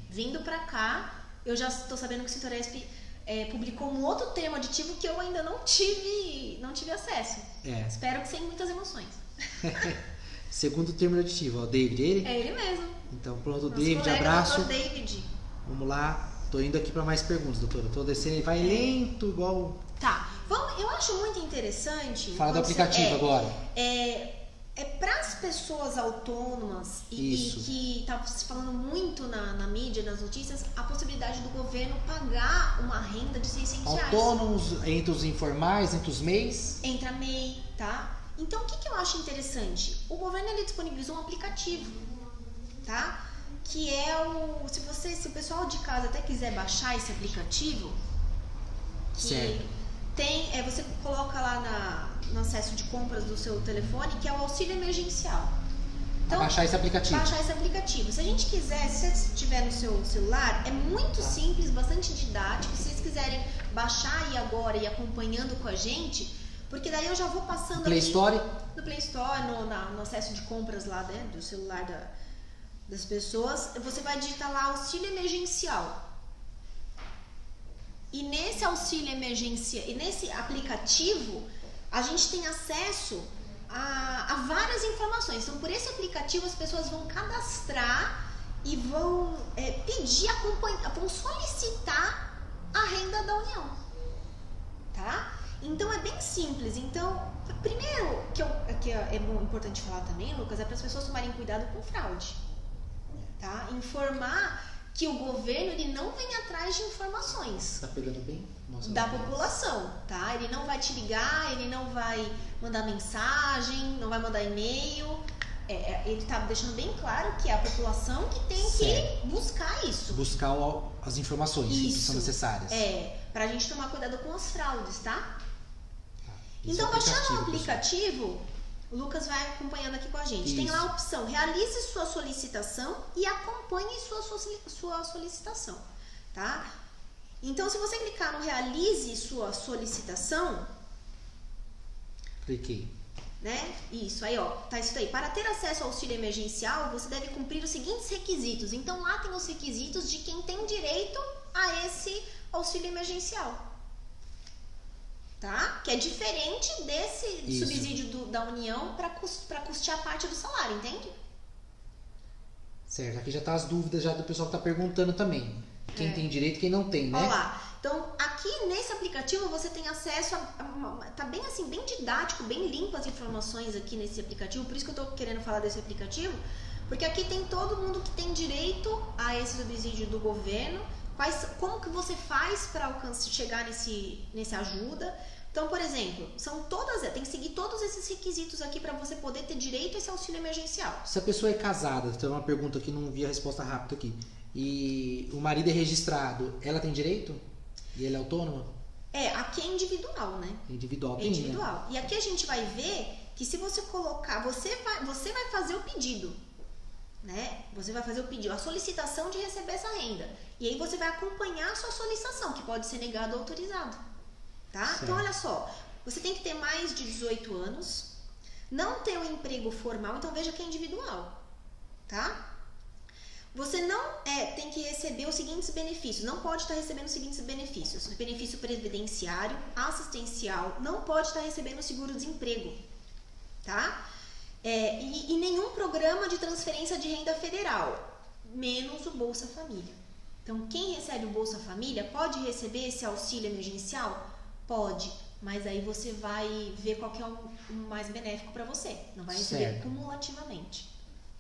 Vindo pra cá, eu já estou sabendo que o Sintoresp publicou um outro termo aditivo que eu ainda não tive acesso. Espero que sem muitas emoções. Segundo termo aditivo, ó, David, ele? É ele mesmo. Então pronto, Nosso David, abraço. David. Vamos lá, tô indo aqui para mais perguntas, doutora. Tô descendo e vai lento, igual... Tá, eu acho muito interessante... Fala do aplicativo agora. Para as pessoas autônomas e que tá se falando muito na mídia, nas notícias, a possibilidade do governo pagar uma renda de R$600. Autônomos, entre os informais, entre os MEIs? Entra MEI, tá? Então, o que eu acho interessante? O governo disponibilizou um aplicativo, tá? Que é se o pessoal de casa até quiser baixar esse aplicativo, que tem, você coloca lá no acesso de compras do seu telefone, que é o auxílio emergencial. Então, baixar esse aplicativo. Se a gente quiser, se você tiver no seu celular, é muito simples, bastante didático. Se vocês quiserem baixar aí agora e acompanhando com a gente, porque daí eu já vou passando Play Store? No Play Store, no acesso de compras lá, né, do celular das pessoas, você vai digitar lá auxílio emergencial. E nesse auxílio emergencial, e nesse aplicativo, a gente tem acesso a várias informações. Então, por esse aplicativo, as pessoas vão cadastrar e vão vão solicitar a renda da União. Tá? Então é bem simples. Então, primeiro que é importante falar também, Lucas, é para as pessoas tomarem cuidado com fraude. Tá? Informar que o governo ele não vem atrás de informações. Tá pegando bem? Nossa, da população, tá? Ele não vai te ligar, ele não vai mandar mensagem, não vai mandar e-mail. Ele tá deixando bem claro que é a população que tem que buscar isso. Buscar as informações que são necessárias. Pra gente tomar cuidado com as fraudes, tá? Isso então, baixando o aplicativo, o Lucas vai acompanhando aqui com a gente. Isso. Tem lá a opção, realize sua solicitação e acompanhe sua solicitação, tá? Então, se você clicar no realize sua solicitação... Cliquei. Né? Isso, aí ó, tá isso aí. Para ter acesso ao auxílio emergencial, você deve cumprir os seguintes requisitos. Então, lá tem os requisitos de quem tem direito a esse auxílio emergencial. Tá? Que é diferente desse subsídio da União para custear parte do salário, entende? Certo, aqui já tá as dúvidas já do pessoal que tá perguntando também. Quem tem direito e quem não tem, né? Olha lá. Então, aqui nesse aplicativo você tem acesso tá bem assim, bem didático, bem limpo as informações aqui nesse aplicativo. Por isso que eu tô querendo falar desse aplicativo. Porque aqui tem todo mundo que tem direito a esse subsídio do governo. Como que você faz para chegar nesse ajuda. Então, por exemplo, tem que seguir todos esses requisitos aqui para você poder ter direito a esse auxílio emergencial. Se a pessoa é casada, tem uma pergunta aqui, não vi a resposta rápida aqui, e o marido é registrado, ela tem direito? E ele é autônomo? Aqui é individual, né? Individual. É individual. E aqui a gente vai ver que se você colocar, você vai fazer o pedido, né? Você vai fazer o pedido, a solicitação de receber essa renda. E aí você vai acompanhar a sua solicitação, que pode ser negado ou autorizado. Tá? Certo. Então, olha só, você tem que ter mais de 18 anos, não ter um emprego formal, então veja que é individual, tá? Você não tem que receber os seguintes benefícios, não pode estar recebendo os seguintes benefícios: benefício previdenciário, assistencial, não pode estar recebendo seguro-desemprego, tá? E nenhum programa de transferência de renda federal, menos o Bolsa Família. Então, quem recebe o Bolsa Família pode receber esse auxílio emergencial? Pode, mas aí você vai ver qual que é o mais benéfico para você. Não vai receber cumulativamente.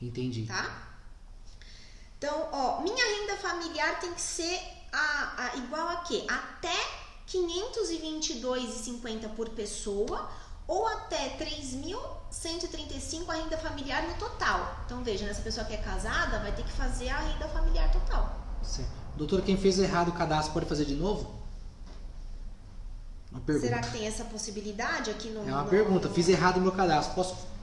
Entendi. Tá? Então, ó, minha renda familiar tem que ser igual a quê? Até R$ 522,50 por pessoa ou até R$ 3.135 a renda familiar no total. Então, veja, essa pessoa que é casada vai ter que fazer a renda familiar total. Certo. Doutora, quem fez errado o cadastro pode fazer de novo? Uma pergunta. Será que tem essa possibilidade aqui no... É uma pergunta. Fiz errado o meu cadastro.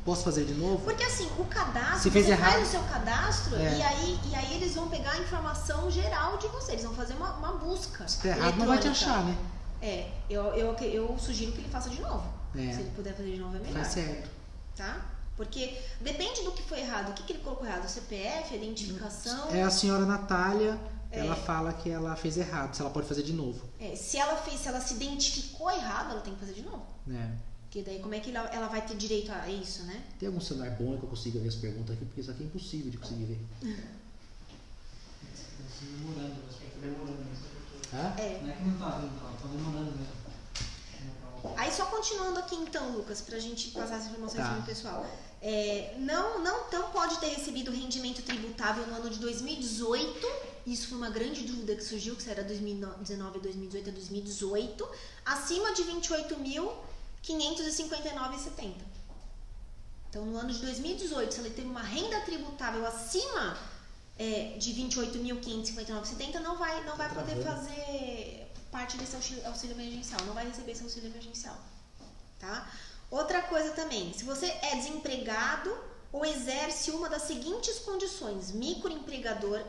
Posso fazer de novo? Porque assim, o cadastro, se fez você errado, faz o seu cadastro e aí eles vão pegar a informação geral de você. Eles vão fazer uma busca. Se der errado, não vai te achar, né? Eu sugiro que ele faça de novo. Se ele puder fazer de novo, é melhor. Faz certo. Tá? Porque depende do que foi errado. O que ele colocou errado? O CPF, a identificação... É a senhora Natália... Ela fala que ela fez errado, se ela pode fazer de novo. Se ela se identificou errado, ela tem que fazer de novo. Porque daí como é que ela vai ter direito a isso, né? Tem algum celular bom que eu consiga ver as perguntas aqui? Porque isso aqui é impossível de conseguir ver. Demorando, mas tá demorando. Não é que não tá demorando mesmo. Aí só continuando aqui então, Lucas, pra gente passar essa informação aqui no pessoal. Não pode ter recebido rendimento tributável no ano de 2018. Isso foi uma grande dúvida que surgiu, que se era 2019, 2018 a 2018, acima de R$ 28.559,70. Então, no ano de 2018, se ele teve uma renda tributável acima de R$ 28.559,70, não vai poder fazer parte desse auxílio emergencial, não vai receber esse auxílio emergencial. Tá? Outra coisa também, se você é desempregado ou exerce uma das seguintes condições: microempregador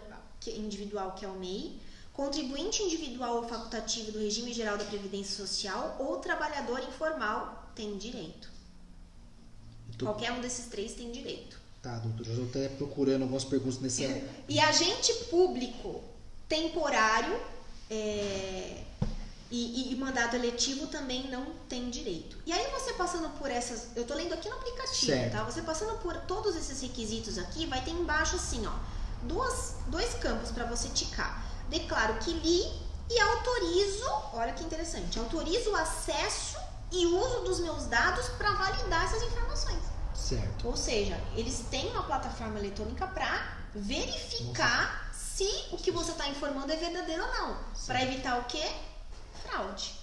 individual, que é o MEI, contribuinte individual ou facultativo do regime geral da Previdência Social ou trabalhador informal, tem direito. Qualquer um desses três tem direito. Tá, doutora, eu estou até procurando algumas perguntas nesse... E agente público temporário e mandado eletivo também não tem direito. E aí você passando por essas... Eu tô lendo aqui no aplicativo, tá? Você passando por todos esses requisitos aqui, vai ter embaixo assim, ó, dois campos para você ticar. Declaro que li e autorizo, olha que interessante, autorizo o acesso e uso dos meus dados para validar essas informações. Certo. Ou seja, eles têm uma plataforma eletrônica para verificar se o que você está informando é verdadeiro ou não. Para evitar o quê? Fraude.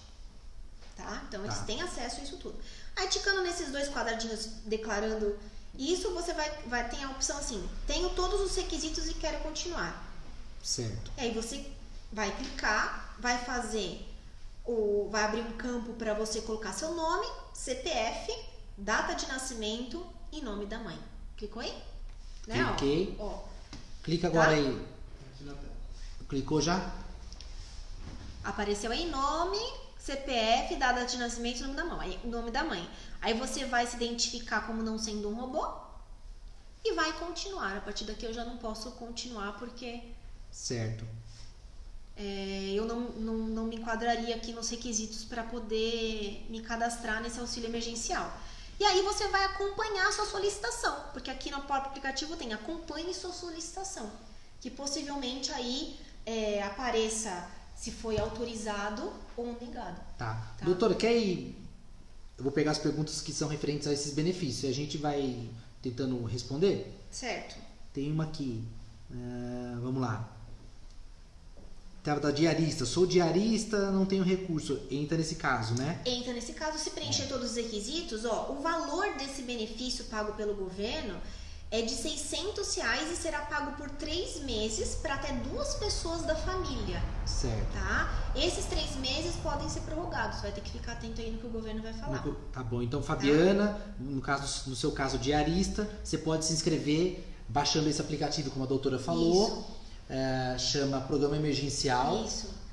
Tá? Então, eles têm acesso a isso tudo. Aí, ticando nesses 2 quadradinhos declarando isso, você vai ter a opção assim, tenho todos os requisitos e quero continuar. Certo. E aí você vai clicar, vai abrir um campo para você colocar seu nome, CPF, data de nascimento e nome da mãe. Clicou aí? Né? Cliquei. Ó. Clica agora Tá? aí. Clicou já? Apareceu aí nome, CPF, data de nascimento e nome da mãe. Aí você vai se identificar como não sendo um robô e vai continuar. A partir daqui eu já não posso continuar porque Certo. eu não me enquadraria aqui nos requisitos para poder me cadastrar nesse auxílio emergencial. E aí você vai acompanhar a sua solicitação, porque aqui no próprio aplicativo tem acompanhe sua solicitação, que possivelmente aí apareça se foi autorizado ou negado. Tá. Doutora, quer ir? Eu vou pegar as perguntas que são referentes a esses benefícios e a gente vai tentando responder? Certo. Tem uma aqui. Vamos lá. Tava da diarista. Sou diarista, não tenho recurso. Entra nesse caso, né? Entra nesse caso, se preencher todos os requisitos, o valor desse benefício pago pelo governo é de R$600 e será pago por 3 meses para até 2 pessoas da família. Certo. Tá? Esses 3 meses podem ser prorrogados. Vai ter que ficar atento aí no que o governo vai falar. Tá bom. Então, Fabiana, no seu caso diarista, você pode se inscrever baixando esse aplicativo, como a doutora falou. Chama Programa Emergencial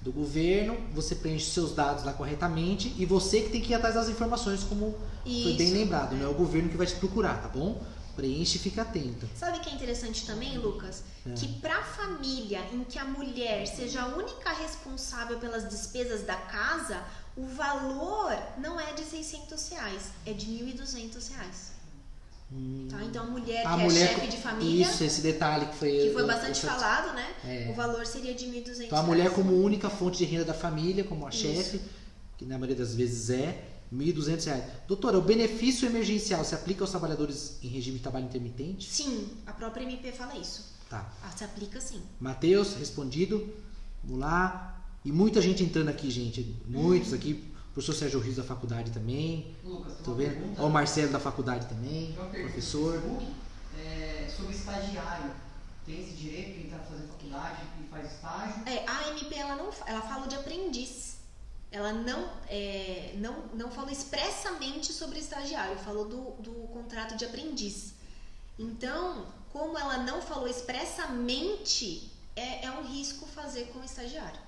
do Governo. Você preenche seus dados lá corretamente e você que tem que ir atrás das informações, como foi bem lembrado. Não é o governo que vai te procurar, tá bom? Preenche e fica atenta. Sabe o que é interessante também, Lucas? Que para a família em que a mulher seja a única responsável pelas despesas da casa, o valor não é de R$600, é de R$1.200. Tá? Então a mulher que é chefe de família, isso, esse detalhe que foi bastante falado, né? O valor seria de R$1.200. Então a mulher como única fonte de renda da família, como a chefe, que na maioria das vezes R$1.200. Doutora, o benefício emergencial se aplica aos trabalhadores em regime de trabalho intermitente? Sim, a própria MP fala isso. Tá. Se aplica sim. Matheus, respondido. Vamos lá. E muita gente entrando aqui, gente. Muitos aqui. O professor Sérgio Rios da faculdade também. Lucas, tô vendo. Ó, o Marcelo da faculdade também. Professor. Sobre estagiário. Tem esse direito de entrar fazer faculdade e faz estágio? A MP ela fala de aprendiz. Ela não falou expressamente sobre estagiário, falou do contrato de aprendiz. Então, como ela não falou expressamente, é um risco fazer com o estagiário.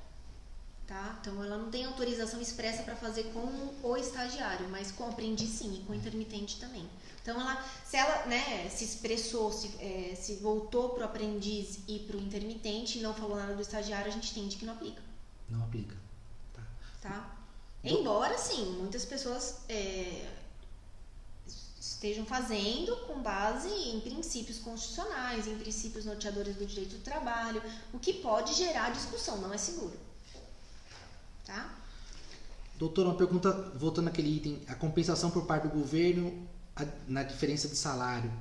Tá? Então, ela não tem autorização expressa para fazer com o estagiário, mas com o aprendiz sim, e com o intermitente também. Então, se ela se expressou, se voltou para o aprendiz e para o intermitente e não falou nada do estagiário, a gente entende que não aplica. Não aplica. Tá? Embora, sim, muitas pessoas estejam fazendo com base em princípios constitucionais, em princípios norteadores do direito do trabalho, o que pode gerar discussão, não é seguro. Tá? Doutora, uma pergunta, voltando àquele item, a compensação por parte do governo na diferença de salário.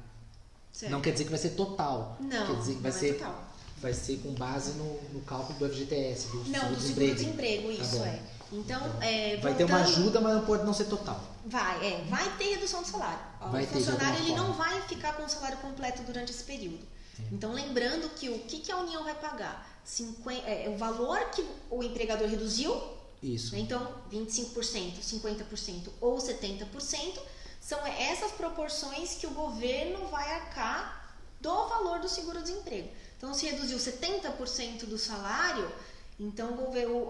Certo. Não quer dizer que vai ser total. Não, quer dizer que não é total. Vai ser com base no cálculo do FGTS, do seguro-desemprego, isso tá. Então, vai ter uma ajuda, mas não pode não ser total. Vai ter redução do salário. O funcionário ele não vai ficar com o salário completo durante esse período. Então, lembrando que o que a União vai pagar? O valor que o empregador reduziu. Isso. Então, 25%, 50% ou 70% são essas proporções que o governo vai arcar do valor do seguro-desemprego. Então, se reduziu 70% do salário, então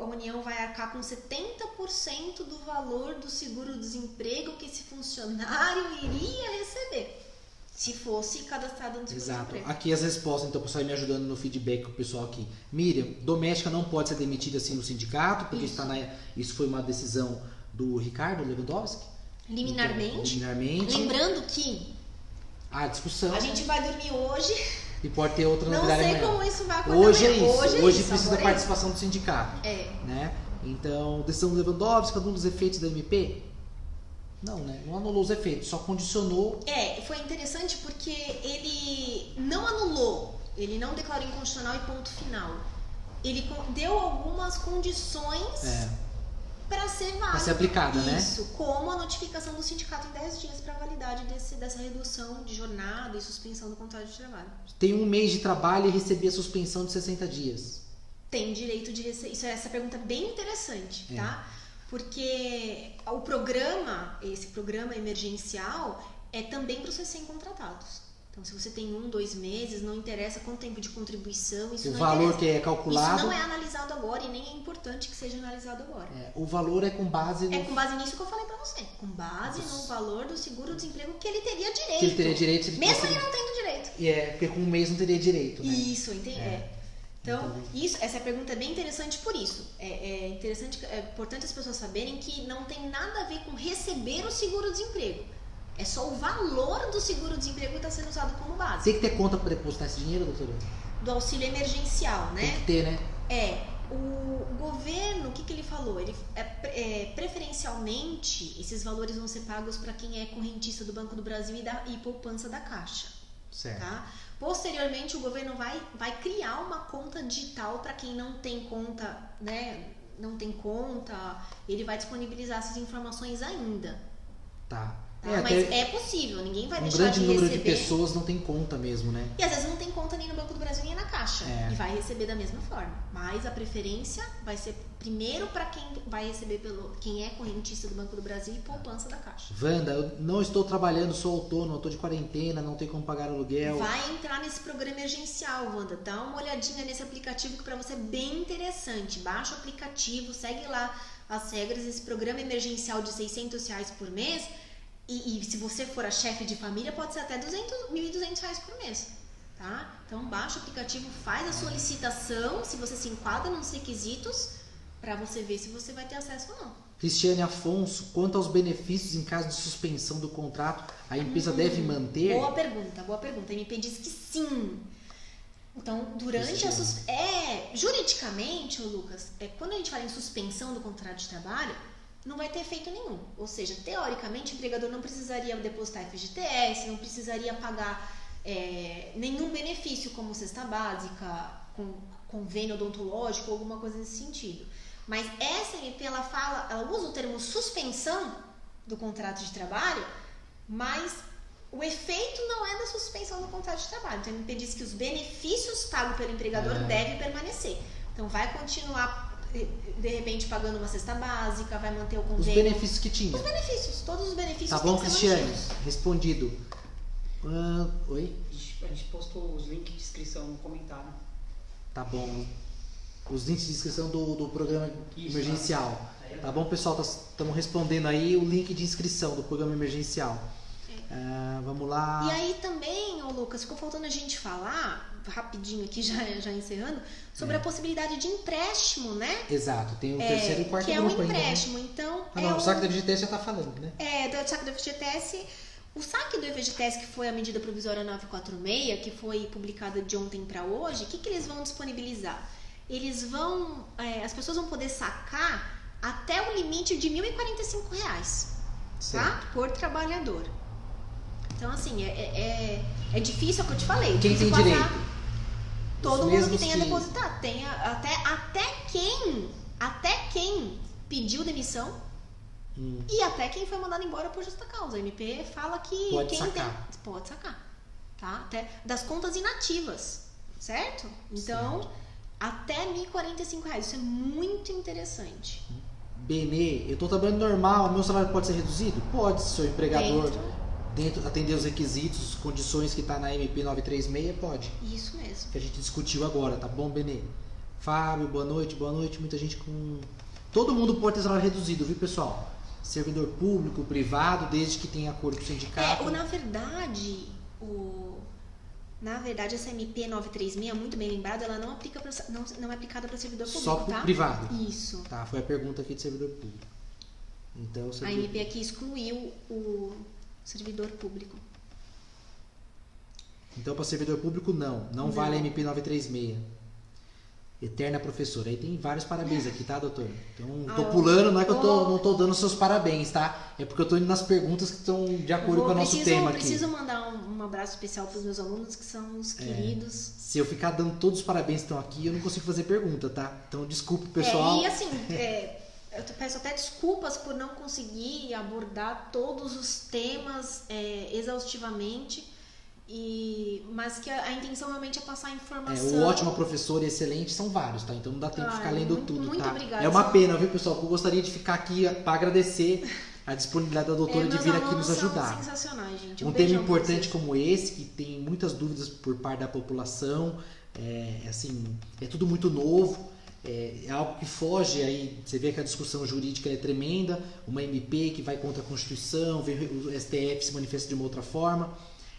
a União vai arcar com 70% do valor do seguro-desemprego que esse funcionário iria receber, se fosse cadastrado no seguro-desemprego. Exato. Aqui as respostas, então o pessoal me ajudando no feedback com o pessoal aqui. Miriam, doméstica não pode ser demitida assim no sindicato, porque isso foi uma decisão do Ricardo Lewandowski? Liminarmente. Lembrando que discussão. A gente vai dormir hoje. E pode ter outra novidade amanhã. Não sei como isso vai acontecer. Hoje é isso. Hoje precisa da participação do sindicato. É. Né? Então, decisão do Lewandowski, cada um dos efeitos da MP? Não, né? Não anulou os efeitos, só condicionou. Foi interessante porque ele não anulou, ele não declarou inconstitucional e ponto final. Ele deu algumas condições para ser válido. Para ser aplicada, né? Isso, como a notificação do sindicato em 10 dias para validade dessa redução de jornada e suspensão do contrato de trabalho. Tem um mês de trabalho e receber a suspensão de 60 dias. Tem direito de receber. Essa pergunta é bem interessante, tá? Porque o programa, esse programa emergencial, é também para os recém-contratados. Então, se você tem 1, 2 meses, não interessa quanto tempo de contribuição, isso não valor interessa. que é calculado. Isso não é analisado agora e nem é importante que seja analisado agora. O valor é com base no... É com base nisso que eu falei pra você. Com base no valor do seguro-desemprego que ele teria direito. Que ele teria direito. Mesmo ele não tendo direito. Porque com um mês não teria direito, né? Isso, entendi. Então, essa pergunta é bem interessante por isso. É importante as pessoas saberem que não tem nada a ver com receber o seguro-desemprego. É só o valor do seguro-desemprego que está sendo usado como base. Tem que ter conta para depositar esse dinheiro, doutora? Do auxílio emergencial, né? Tem que ter, né? O governo, o que ele falou? Ele preferencialmente, esses valores vão ser pagos para quem é correntista do Banco do Brasil e poupança da Caixa. Certo. Tá? Posteriormente, o governo vai criar uma conta digital para quem não tem conta, né? Não tem conta, ele vai disponibilizar essas informações ainda. Tá. Mas é possível, ninguém vai deixar de receber. Um grande número de pessoas não tem conta mesmo, né? E às vezes não tem conta nem no Banco do Brasil nem na Caixa. E vai receber da mesma forma. Mas a preferência vai ser primeiro para quem vai receber quem é correntista do Banco do Brasil e poupança da Caixa. Wanda, eu não estou trabalhando, sou autônomo, estou de quarentena, não tenho como pagar aluguel. Vai entrar nesse programa emergencial, Wanda. Dá uma olhadinha nesse aplicativo que para você é bem interessante. Baixa o aplicativo, segue lá as regras desse programa emergencial de R$600 por mês. E se você for a chefe de família, pode ser até R$1.200 por mês, tá? Então, baixa o aplicativo, faz a solicitação, se você se enquadra nos requisitos, para você ver se você vai ter acesso ou não. Cristiane Afonso, quanto aos benefícios em caso de suspensão do contrato, a empresa deve manter? Boa pergunta. A MP diz que sim. Então, durante juridicamente, Lucas, quando a gente fala em suspensão do contrato de trabalho, não vai ter efeito nenhum. Ou seja, teoricamente, o empregador não precisaria depositar FGTS, não precisaria pagar nenhum benefício, como cesta básica, convênio odontológico, alguma coisa nesse sentido. Mas essa MP, ela usa o termo suspensão do contrato de trabalho, mas o efeito não é da suspensão do contrato de trabalho. Então, a MP diz que os benefícios pagos pelo empregador devem permanecer. Então, vai continuar de repente pagando uma cesta básica, vai manter o convênio. Os benefícios que tinha. Os benefícios, todos os benefícios. Tá bom, Cristiane? Respondido. Oi? A gente postou os links de inscrição no comentário. Tá bom. Os links de inscrição do programa emergencial. Tá bom, pessoal? Estamos respondendo aí o link de inscrição do programa emergencial. Vamos lá. E aí também, Lucas, ficou faltando a gente falar, rapidinho aqui, já encerrando, sobre a possibilidade de empréstimo, né? Exato, tem o terceiro e o quarto grupo ainda. Que é um empréstimo, né? Então... o saque do FGTS já tá falando, né? Do saque do FGTS... O saque do FGTS, que foi a medida provisória 946, que foi publicada de ontem para hoje, o que eles vão disponibilizar? Eles vão... as pessoas vão poder sacar até o limite de R$1.045, tá? Por trabalhador. Então, assim, é difícil, é o que eu te falei. Quem tem direito? Todo mundo que tenha depositado. Tem até quem pediu demissão e até quem foi mandado embora por justa causa. A MP fala que pode sacar. Pode sacar. Tá? Até das contas inativas, certo? Então, até R$1.045. Isso é muito interessante. Benê, eu estou trabalhando normal, meu salário pode ser reduzido? Pode, se o empregador... Dentro, atender os requisitos, condições que está na MP 936, pode. Isso mesmo. Que a gente discutiu agora, tá bom, Benê? Fábio, boa noite. Muita gente com... Todo mundo pode ter salário reduzido, viu, pessoal? Servidor público, privado, desde que tenha acordo com o sindicato. Na verdade, essa MP 936, muito bem lembrada, ela não é aplicada para servidor público, só para privado? Isso. Tá, foi a pergunta aqui de servidor público. Então, a MP aqui excluiu o servidor público. Então, para servidor público, não vale a MP 936. Eterna professora. Aí tem vários parabéns aqui, tá, doutora? Então, tô pulando, não é que eu não tô dando seus parabéns, tá? É porque eu tô indo nas perguntas que estão de acordo com o nosso tema aqui. Preciso mandar um abraço especial pros meus alunos, que são os queridos. Se eu ficar dando todos os parabéns que estão aqui, eu não consigo fazer pergunta, tá? Então, desculpe, pessoal. E assim, eu peço até desculpas por não conseguir abordar todos os temas exaustivamente. Mas que a intenção realmente é passar informação. O ótimo professor e excelente são vários, tá? Então não dá tempo de ficar lendo tudo, muito tá? Obrigada, é uma pena, viu, pessoal? Eu gostaria de ficar aqui para agradecer a disponibilidade da doutora de vir aqui nos ajudar. São sensacionais, gente. Um tema importante como esse, que tem muitas dúvidas por parte da população, é tudo muito novo, é algo que foge aí, você vê que a discussão jurídica é tremenda, uma MP que vai contra a Constituição, o STF se manifesta de uma outra forma.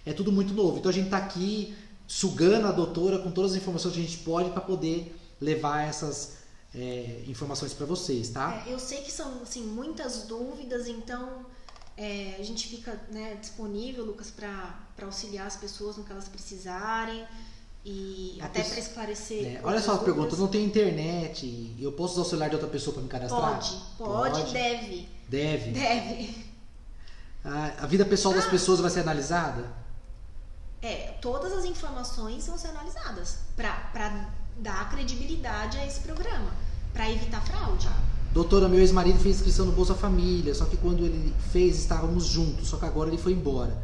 É tudo muito novo. Então a gente está aqui sugando a doutora com todas as informações que a gente pode para poder levar essas informações para vocês, tá? Eu sei que são assim, muitas dúvidas, então a gente fica disponível, Lucas, para auxiliar as pessoas no que elas precisarem e até para esclarecer. Olha só a pergunta, eu não tenho internet, eu posso usar o celular de outra pessoa para me cadastrar? Pode, deve. Deve. A vida pessoal das pessoas vai ser analisada? Todas as informações vão ser analisadas para dar credibilidade a esse programa, para evitar fraude. Doutora, meu ex-marido fez inscrição no Bolsa Família, só que quando ele fez, estávamos juntos, só que agora ele foi embora.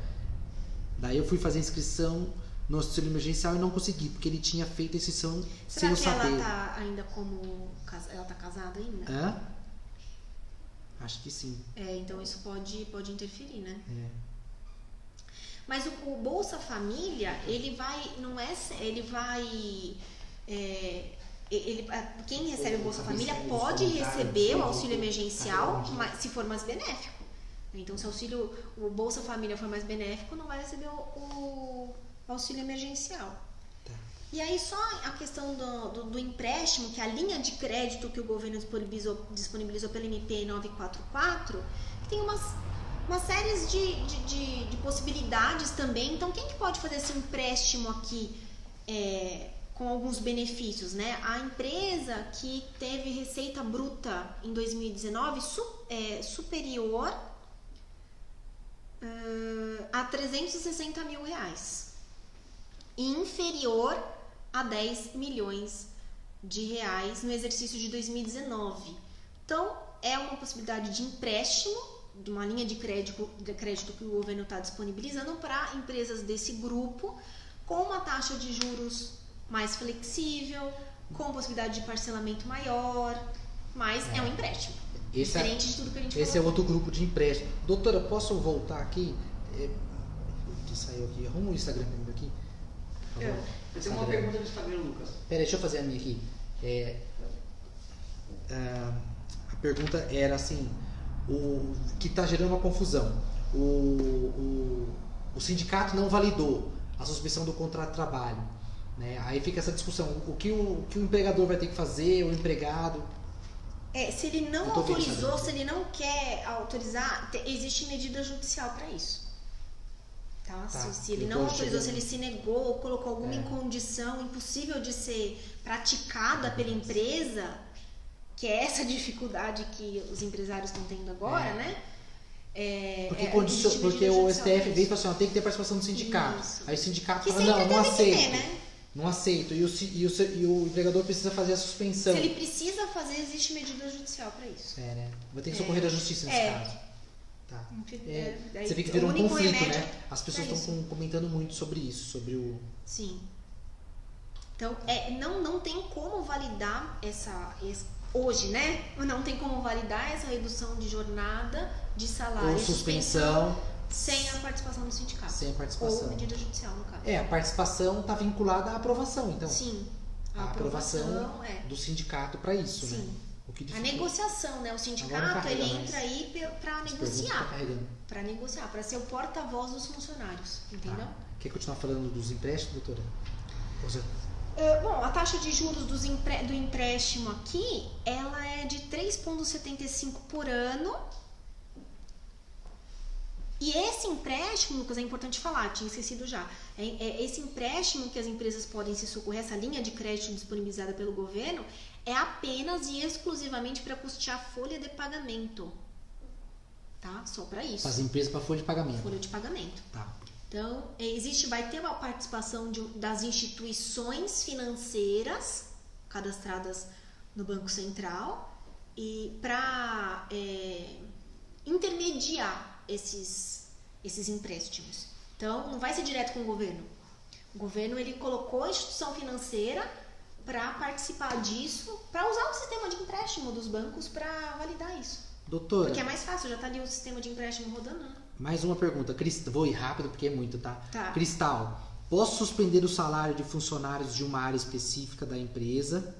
Daí eu fui fazer inscrição no auxílio emergencial e não consegui, porque ele tinha feito a inscrição sem eu saber. Será que ela tá ainda ela tá casada ainda? Acho que sim. Então isso pode interferir, né? Mas o Bolsa Família, quem recebe o Bolsa Família pode receber o auxílio emergencial, se for mais benéfico. Então, se o Bolsa Família for mais benéfico, não vai receber o auxílio emergencial. Tá. E aí, só a questão do empréstimo, que é a linha de crédito que o governo disponibilizou pela MP 944, que tem uma série de possibilidades também. Então, quem que pode fazer esse empréstimo aqui com alguns benefícios, né? A empresa que teve receita bruta em 2019 superior a 360 mil reais e inferior a 10 milhões de reais no exercício de 2019. Então, é uma possibilidade de empréstimo, de uma linha de crédito que o governo está disponibilizando para empresas desse grupo, com uma taxa de juros mais flexível, com possibilidade de parcelamento maior, mas é um empréstimo. Diferente de tudo que a gente falou. Esse é outro grupo de empréstimo. Doutora, posso voltar aqui? Saiu aqui. Arruma o Instagram comigo aqui. Eu tenho uma pergunta do Instagram, Lucas. Pera, deixa eu fazer a minha aqui. A pergunta era assim, o que está gerando uma confusão. O sindicato não validou a suspensão do contrato de trabalho, né? Aí fica essa discussão, o que o empregador vai ter que fazer, o empregado. Se ele não autorizou, se ele não quer autorizar, existe medida judicial para isso. Tá? Se ele não autorizou, se ele se negou ou colocou alguma incondição impossível de ser praticada pela empresa, que é essa dificuldade que os empresários estão tendo agora, né? Porque o STF veio e falou assim, tem que ter participação do sindicato. Isso. Aí o sindicato fala, não aceito. Né? Não aceito. E o empregador precisa fazer a suspensão. Se ele precisa fazer, existe medida judicial para isso. Né? Vai ter que socorrer da justiça nesse caso. Tá. Você vê que virou um conflito, né? As pessoas estão comentando muito sobre isso, sobre o... Sim. Então, não tem como validar hoje, né? Não tem como validar essa redução de jornada, de salário, ou suspensão, sem a participação do sindicato. Sem a participação. Ou medida judicial, no caso. A participação está vinculada à aprovação, então. Sim. A aprovação do sindicato para isso, sim, né? A negociação, né? O sindicato, ele entra aí para negociar. Para negociar, para ser o porta-voz dos funcionários, entendeu? Quer continuar falando dos empréstimos, doutora? Bom, a taxa de juros do empréstimo aqui, ela é de 3,75 por ano E esse empréstimo, Lucas, é importante falar, tinha esquecido já. Esse empréstimo que as empresas podem se socorrer, essa linha de crédito disponibilizada pelo governo, é apenas e exclusivamente para custear a folha de pagamento. Tá? Só para isso. As empresas para folha de pagamento. Folha de pagamento. Tá. Então, vai ter uma participação das instituições financeiras cadastradas no Banco Central e para intermediar esses empréstimos. Então, não vai ser direto com o governo. O governo ele colocou a instituição financeira para participar disso, para usar o sistema de empréstimo dos bancos para validar isso. Doutora. Porque é mais fácil, já está ali o sistema de empréstimo rodando. Mais uma pergunta. Vou ir rápido porque é muito, tá? Tá. Cristal, posso suspender o salário de funcionários de uma área específica da empresa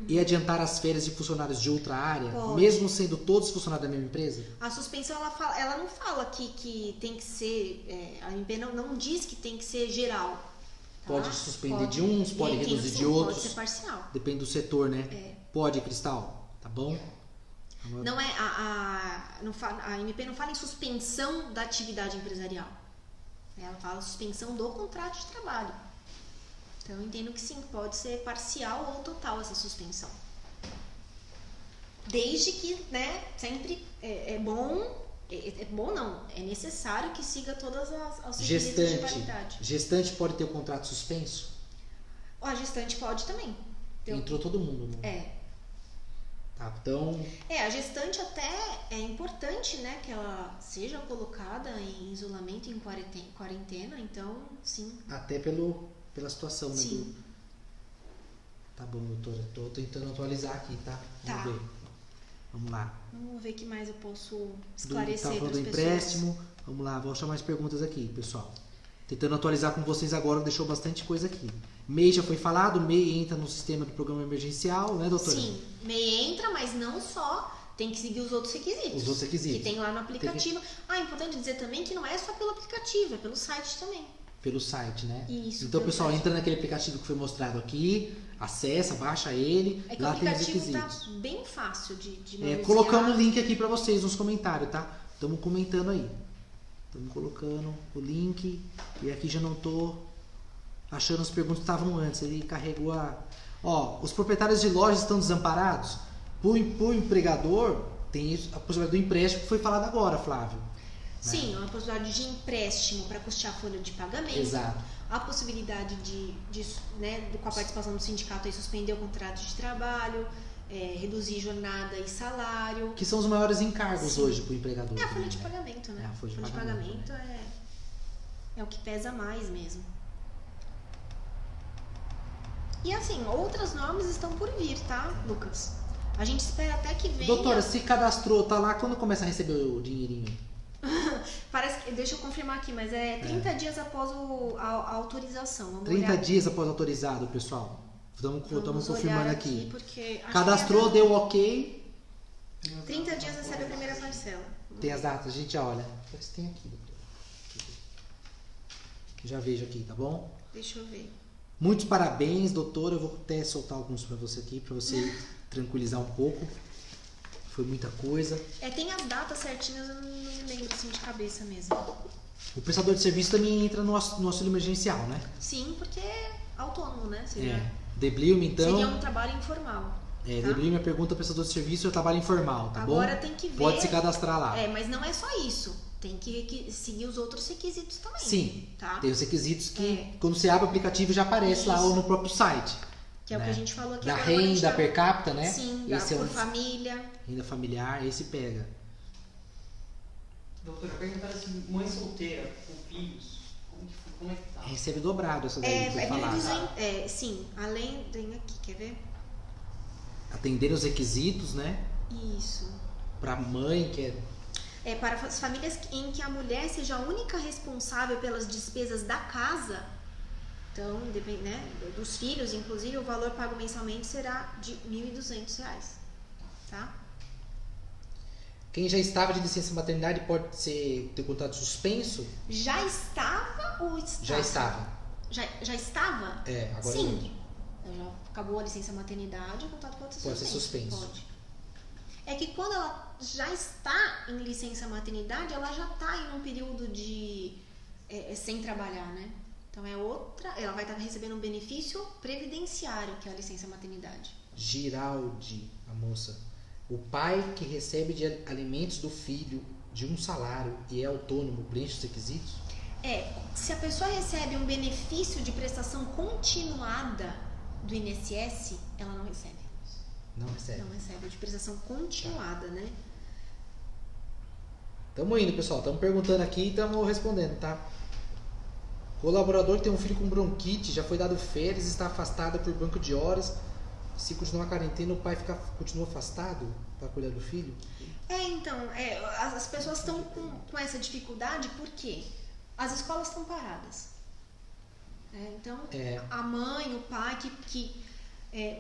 e adiantar as férias de funcionários de outra área, Pode. mesmo sendo todos funcionários da mesma empresa? A suspensão, ela não fala que tem que ser... a MP não diz que tem que ser geral. Tá? Pode suspender de uns, pode reduzir de outros. Pode ser parcial. Depende do setor, né? É. Pode, Cristal. Tá bom? Não é a MP não fala em suspensão da atividade empresarial. Ela fala suspensão do contrato de trabalho. Então eu entendo que sim, pode ser parcial ou total essa suspensão. Desde que, né, sempre é bom não, é necessário que siga todas as requisitos de validade. Gestante pode ter o contrato suspenso? A gestante pode também. Entrou todo mundo, né? Tá, então... a gestante até é importante, né, que ela seja colocada em isolamento, em quarentena, então, sim. Até pela situação, né? Sim. Tá bom, doutora. Tô tentando atualizar aqui, tá? Vamos ver. Vamos lá. Vamos ver o que mais eu posso esclarecer para as falando do empréstimo. Vamos lá, vou achar mais perguntas aqui, pessoal. Tentando atualizar com vocês agora, deixou bastante coisa aqui. MEI já foi falado, MEI entra no sistema do programa emergencial, né, doutora? Sim, MEI entra, mas não só, tem que seguir os outros requisitos. Os outros requisitos. Que tem lá no aplicativo. É importante dizer também que não é só pelo aplicativo, é pelo site também. Pelo site, né? Isso. Então, pessoal, entra naquele aplicativo que foi mostrado aqui, acessa, baixa ele, é que lá o tem os aplicativo requisitos. tá bem fácil de manusear. Colocamos o link aqui pra vocês nos comentários, tá? Estamos comentando aí. Estamos colocando o link e aqui já não tô achando as perguntas que estavam antes. Ele carregou os proprietários de lojas estão desamparados? Por empregador, tem a possibilidade do empréstimo que foi falado agora, Flávio. Sim, a possibilidade de empréstimo para custear a folha de pagamento. Exato. A possibilidade com a participação do sindicato, aí, suspender o contrato de trabalho, reduzir jornada e salário. Que são os maiores encargos Sim. hoje para o empregador. É a folha também, de né? pagamento, né? É a folha de pagamento é o que pesa mais mesmo. E assim, outras normas estão por vir, tá, Lucas? A gente espera até que venha... Doutora, se cadastrou, tá lá, quando começa a receber o dinheirinho? Parece que, deixa eu confirmar aqui, mas é 30 dias após a autorização. Vamos 30 olhar dias após autorizado, pessoal. Estamos confirmando aqui. Porque Cadastrou, deu ok. 30 dias recebe a primeira parcela. Tem as datas, a gente já olha. Parece que tem aqui, doutora. Já vejo aqui, tá bom? Deixa eu ver. Muitos parabéns, doutora. Eu vou até soltar alguns para você aqui, para você tranquilizar um pouco. Foi muita coisa. Tem as datas certinhas, eu não me lembro assim de cabeça mesmo. O prestador de serviço também entra no auxílio emergencial, né? Sim, porque é autônomo, né? Deblime, então. Seria um trabalho informal. Tá? Deblime, a pergunta prestador de serviço é trabalho informal, tá bom? Agora tem que ver. Pode se cadastrar lá. Mas não é só isso. Tem que seguir os outros requisitos também. Sim, tá? Tem os requisitos que quando você abre o aplicativo já aparece lá ou no próprio site. Que é o que a gente falou aqui da agora. renda per capita, né? Sim, esse por família. Renda familiar, esse pega. Doutora, perguntaram se mãe solteira com filhos, como é que tá? Recebe dobrado essa daí que foi falado. Sim, além, tem aqui, quer ver? Atender os requisitos, né? Isso. Pra mãe, que para as famílias em que a mulher seja a única responsável pelas despesas da casa, então, né, dos filhos, inclusive, o valor pago mensalmente será de R$ 1.200, tá? Quem já estava de licença maternidade pode ter contrato suspenso? Já estava ou estava? Já estava. Já estava? Agora sim. Já acabou a licença maternidade, o contrato pode ser suspenso. Pode ser suspenso. Pode. é que quando ela já está em licença maternidade, ela já está em um período de sem trabalhar, né? Então ela vai estar recebendo um benefício previdenciário, que é a licença maternidade. Giraldi, a moça. O pai que recebe de alimentos do filho de um salário e é autônomo, preenche os requisitos? Se a pessoa recebe um benefício de prestação continuada do INSS, ela não recebe. Não recebe. Não recebe, de prestação continuada, né? Tamo indo, pessoal. Estamos perguntando aqui e estamos respondendo, tá? Colaborador tem um filho com bronquite, já foi dado férias, está afastado por banco de horas. Se continuar a quarentena, o pai continua afastado para cuidar do filho? Então, as pessoas estão com essa dificuldade porque as escolas estão paradas. Então, a mãe, o pai que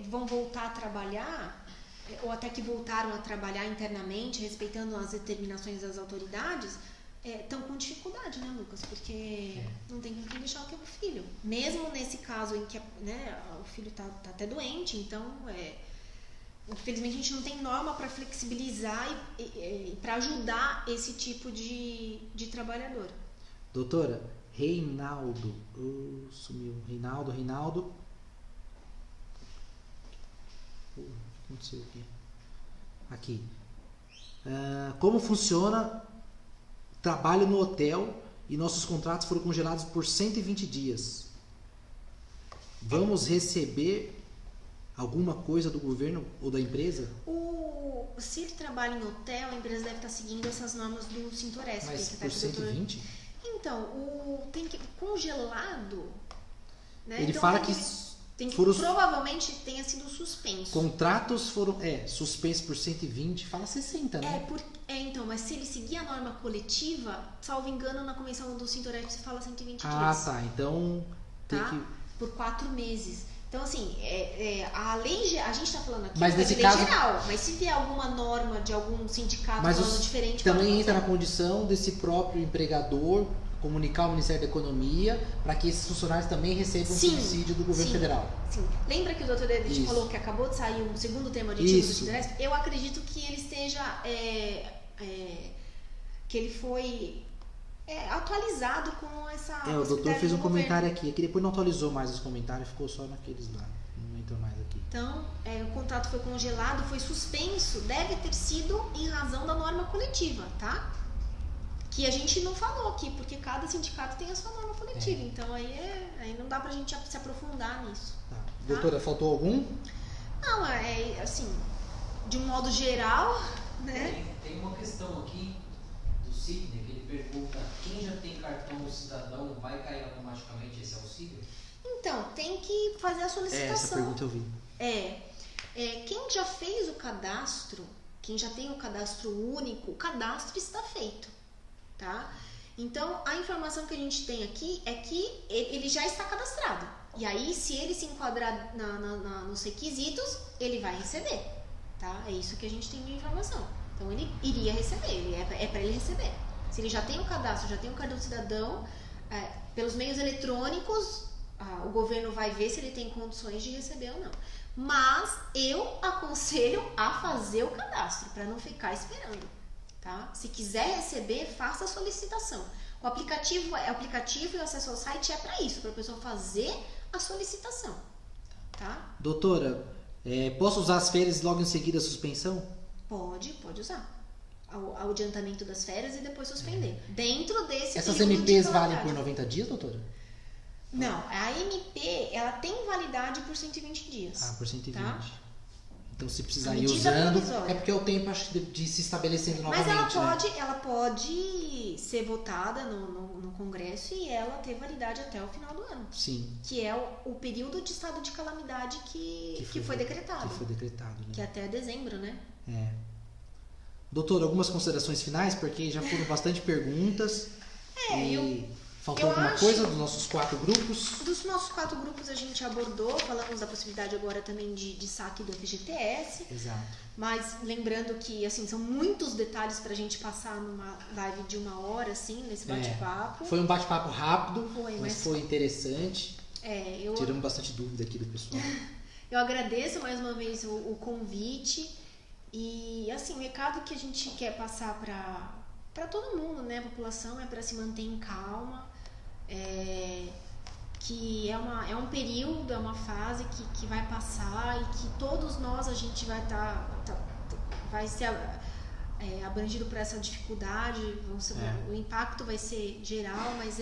vão voltar a trabalhar, ou até que voltaram a trabalhar internamente, respeitando as determinações das autoridades, estão com dificuldade, né, Lucas? Porque não tem com quem deixar o filho. Mesmo nesse caso em que o filho tá até doente, então, infelizmente a gente não tem norma para flexibilizar e para ajudar esse tipo de trabalhador. Doutora, Reinaldo. Sumiu. Reinaldo. O que aconteceu aqui? Como funciona trabalho no hotel e nossos contratos foram congelados por 120 dias? Vamos receber alguma coisa do governo ou da empresa? Se ele trabalha em hotel, a empresa deve estar seguindo essas normas do Sintoresp. Mas por 120? Então, tem que congelado, né? Ele então, fala que provavelmente tenha sido suspenso. Contratos foram suspensos por 120, fala 60, né? Então, mas se ele seguir a norma coletiva, salvo engano, na convenção do Sintoresp se fala 120 dias. Tá. Então tem que... Por 4 meses. Então, assim, a lei, a gente está falando aqui mas nesse lei caso, geral, mas se vier alguma norma de algum sindicato falando diferente... Também entra na condição desse próprio empregador comunicar ao Ministério da Economia para que esses funcionários também recebam subsídio do governo federal. Sim. Lembra que o doutor Edith falou que acabou de sair um segundo tema aditivo do Sintoresp? Eu acredito que ele esteja... que ele foi... atualizado com essa... o doutor fez um comentário aqui, que depois não atualizou mais os comentários, ficou só naqueles lá, não entrou mais aqui. Então, o contrato foi congelado, foi suspenso, deve ter sido em razão da norma coletiva, tá? Que a gente não falou aqui, porque cada sindicato tem a sua norma coletiva, então aí não dá pra gente se aprofundar nisso. Tá. Doutora, faltou algum? Não, assim, de um modo geral, né? Tem uma questão aqui do Sidney, que ele pergunta: quem já tem cartão cidadão vai cair automaticamente esse auxílio? Então, tem que fazer a solicitação. Essa pergunta eu vi. Quem já fez o cadastro, quem já tem o cadastro único, o cadastro está feito, tá? Então, a informação que a gente tem aqui é que ele já está cadastrado. E aí, se ele se enquadrar nos requisitos, ele vai receber, tá? É isso que a gente tem de informação. Então, ele iria receber, é para ele receber. Se ele já tem o cadastro, já tem o cartão cidadão, pelos meios eletrônicos, o governo vai ver se ele tem condições de receber ou não. Mas eu aconselho a fazer o cadastro, para não ficar esperando, tá? Se quiser receber, faça a solicitação. O aplicativo e o acesso ao site é para isso, para a pessoa fazer a solicitação, tá? Doutora, posso usar as férias e logo em seguida a suspensão? Pode usar. O adiantamento das férias e depois suspender. Dentro desse Essas período MPs de valem validade. por 90 dias, doutora? Não, a MP, ela tem validade por 120 dias. Por 120. Tá? Então, se precisar A ir medida usando, provisória. é porque é o tempo acho, de se estabelecendo Mas novamente, ela pode ser votada no Congresso e ela ter validade até o final do ano. Sim. Que é o período de estado de calamidade que foi decretado. Que foi decretado, né? Que é até dezembro, né? Doutor, algumas considerações finais, porque já foram bastante perguntas. Faltou alguma coisa dos nossos 4 grupos? Dos nossos 4 grupos a gente abordou, falamos da possibilidade agora também de saque do FGTS. Exato. Mas lembrando que, assim, são muitos detalhes pra gente passar numa live de 1 hora, assim, nesse bate-papo. Foi um bate-papo rápido, mas foi interessante. interessante. Tiramos bastante dúvida aqui do pessoal. Eu agradeço mais uma vez o convite E assim, o recado que a gente quer passar para todo mundo, né, a população, é para se manter em calma, que é um período, é uma fase que vai passar e que todos nós, a gente vai vai ser abrangido por essa dificuldade, o impacto vai ser geral, mas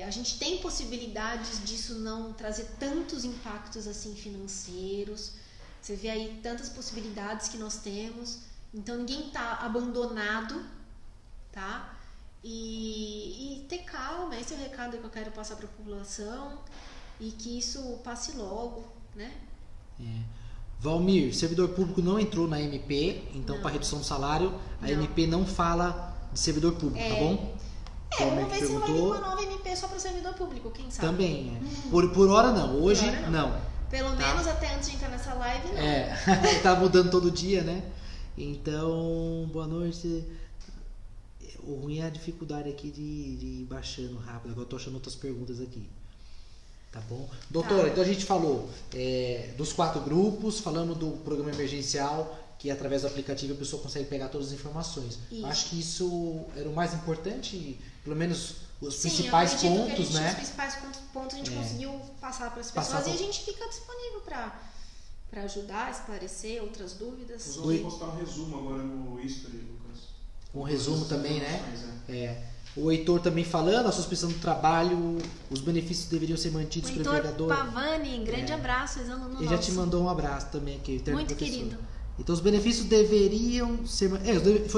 a gente tem possibilidades disso não trazer tantos impactos assim financeiros. Você vê aí tantas possibilidades que nós temos, então ninguém está abandonado, tá? E ter calma, esse é o recado que eu quero passar para a população, e que isso passe logo, né? Valmir, servidor público não entrou na MP, então para redução do salário, a MP não fala de servidor público, tá bom? Vamos ver se não vai vir uma nova MP só para o servidor público, quem sabe? Também, Por hora não, hoje não. Pelo menos até antes de entrar nessa live, não. Tá mudando todo dia, né? Então, boa noite. O ruim é a dificuldade aqui de ir baixando rápido. Agora eu tô achando outras perguntas aqui. Tá bom? Doutora, então a gente falou dos 4 grupos, falamos do programa emergencial, que através do aplicativo a pessoa consegue pegar todas as informações. Isso. Acho que isso era o mais importante, pelo menos os Sim, principais pontos, que né? Os principais pontos a gente conseguiu passar para as pessoas e a gente fica disponível para ajudar, esclarecer outras dúvidas. Nós vamos postar um resumo agora no History, Lucas. Um resumo também, né? O Heitor também falando, a suspensão do trabalho, os benefícios deveriam ser mantidos pelo empregador. Pavani, grande abraço, Ele já te mandou um abraço também aqui. Muito querido. Então os benefícios deveriam ser... foi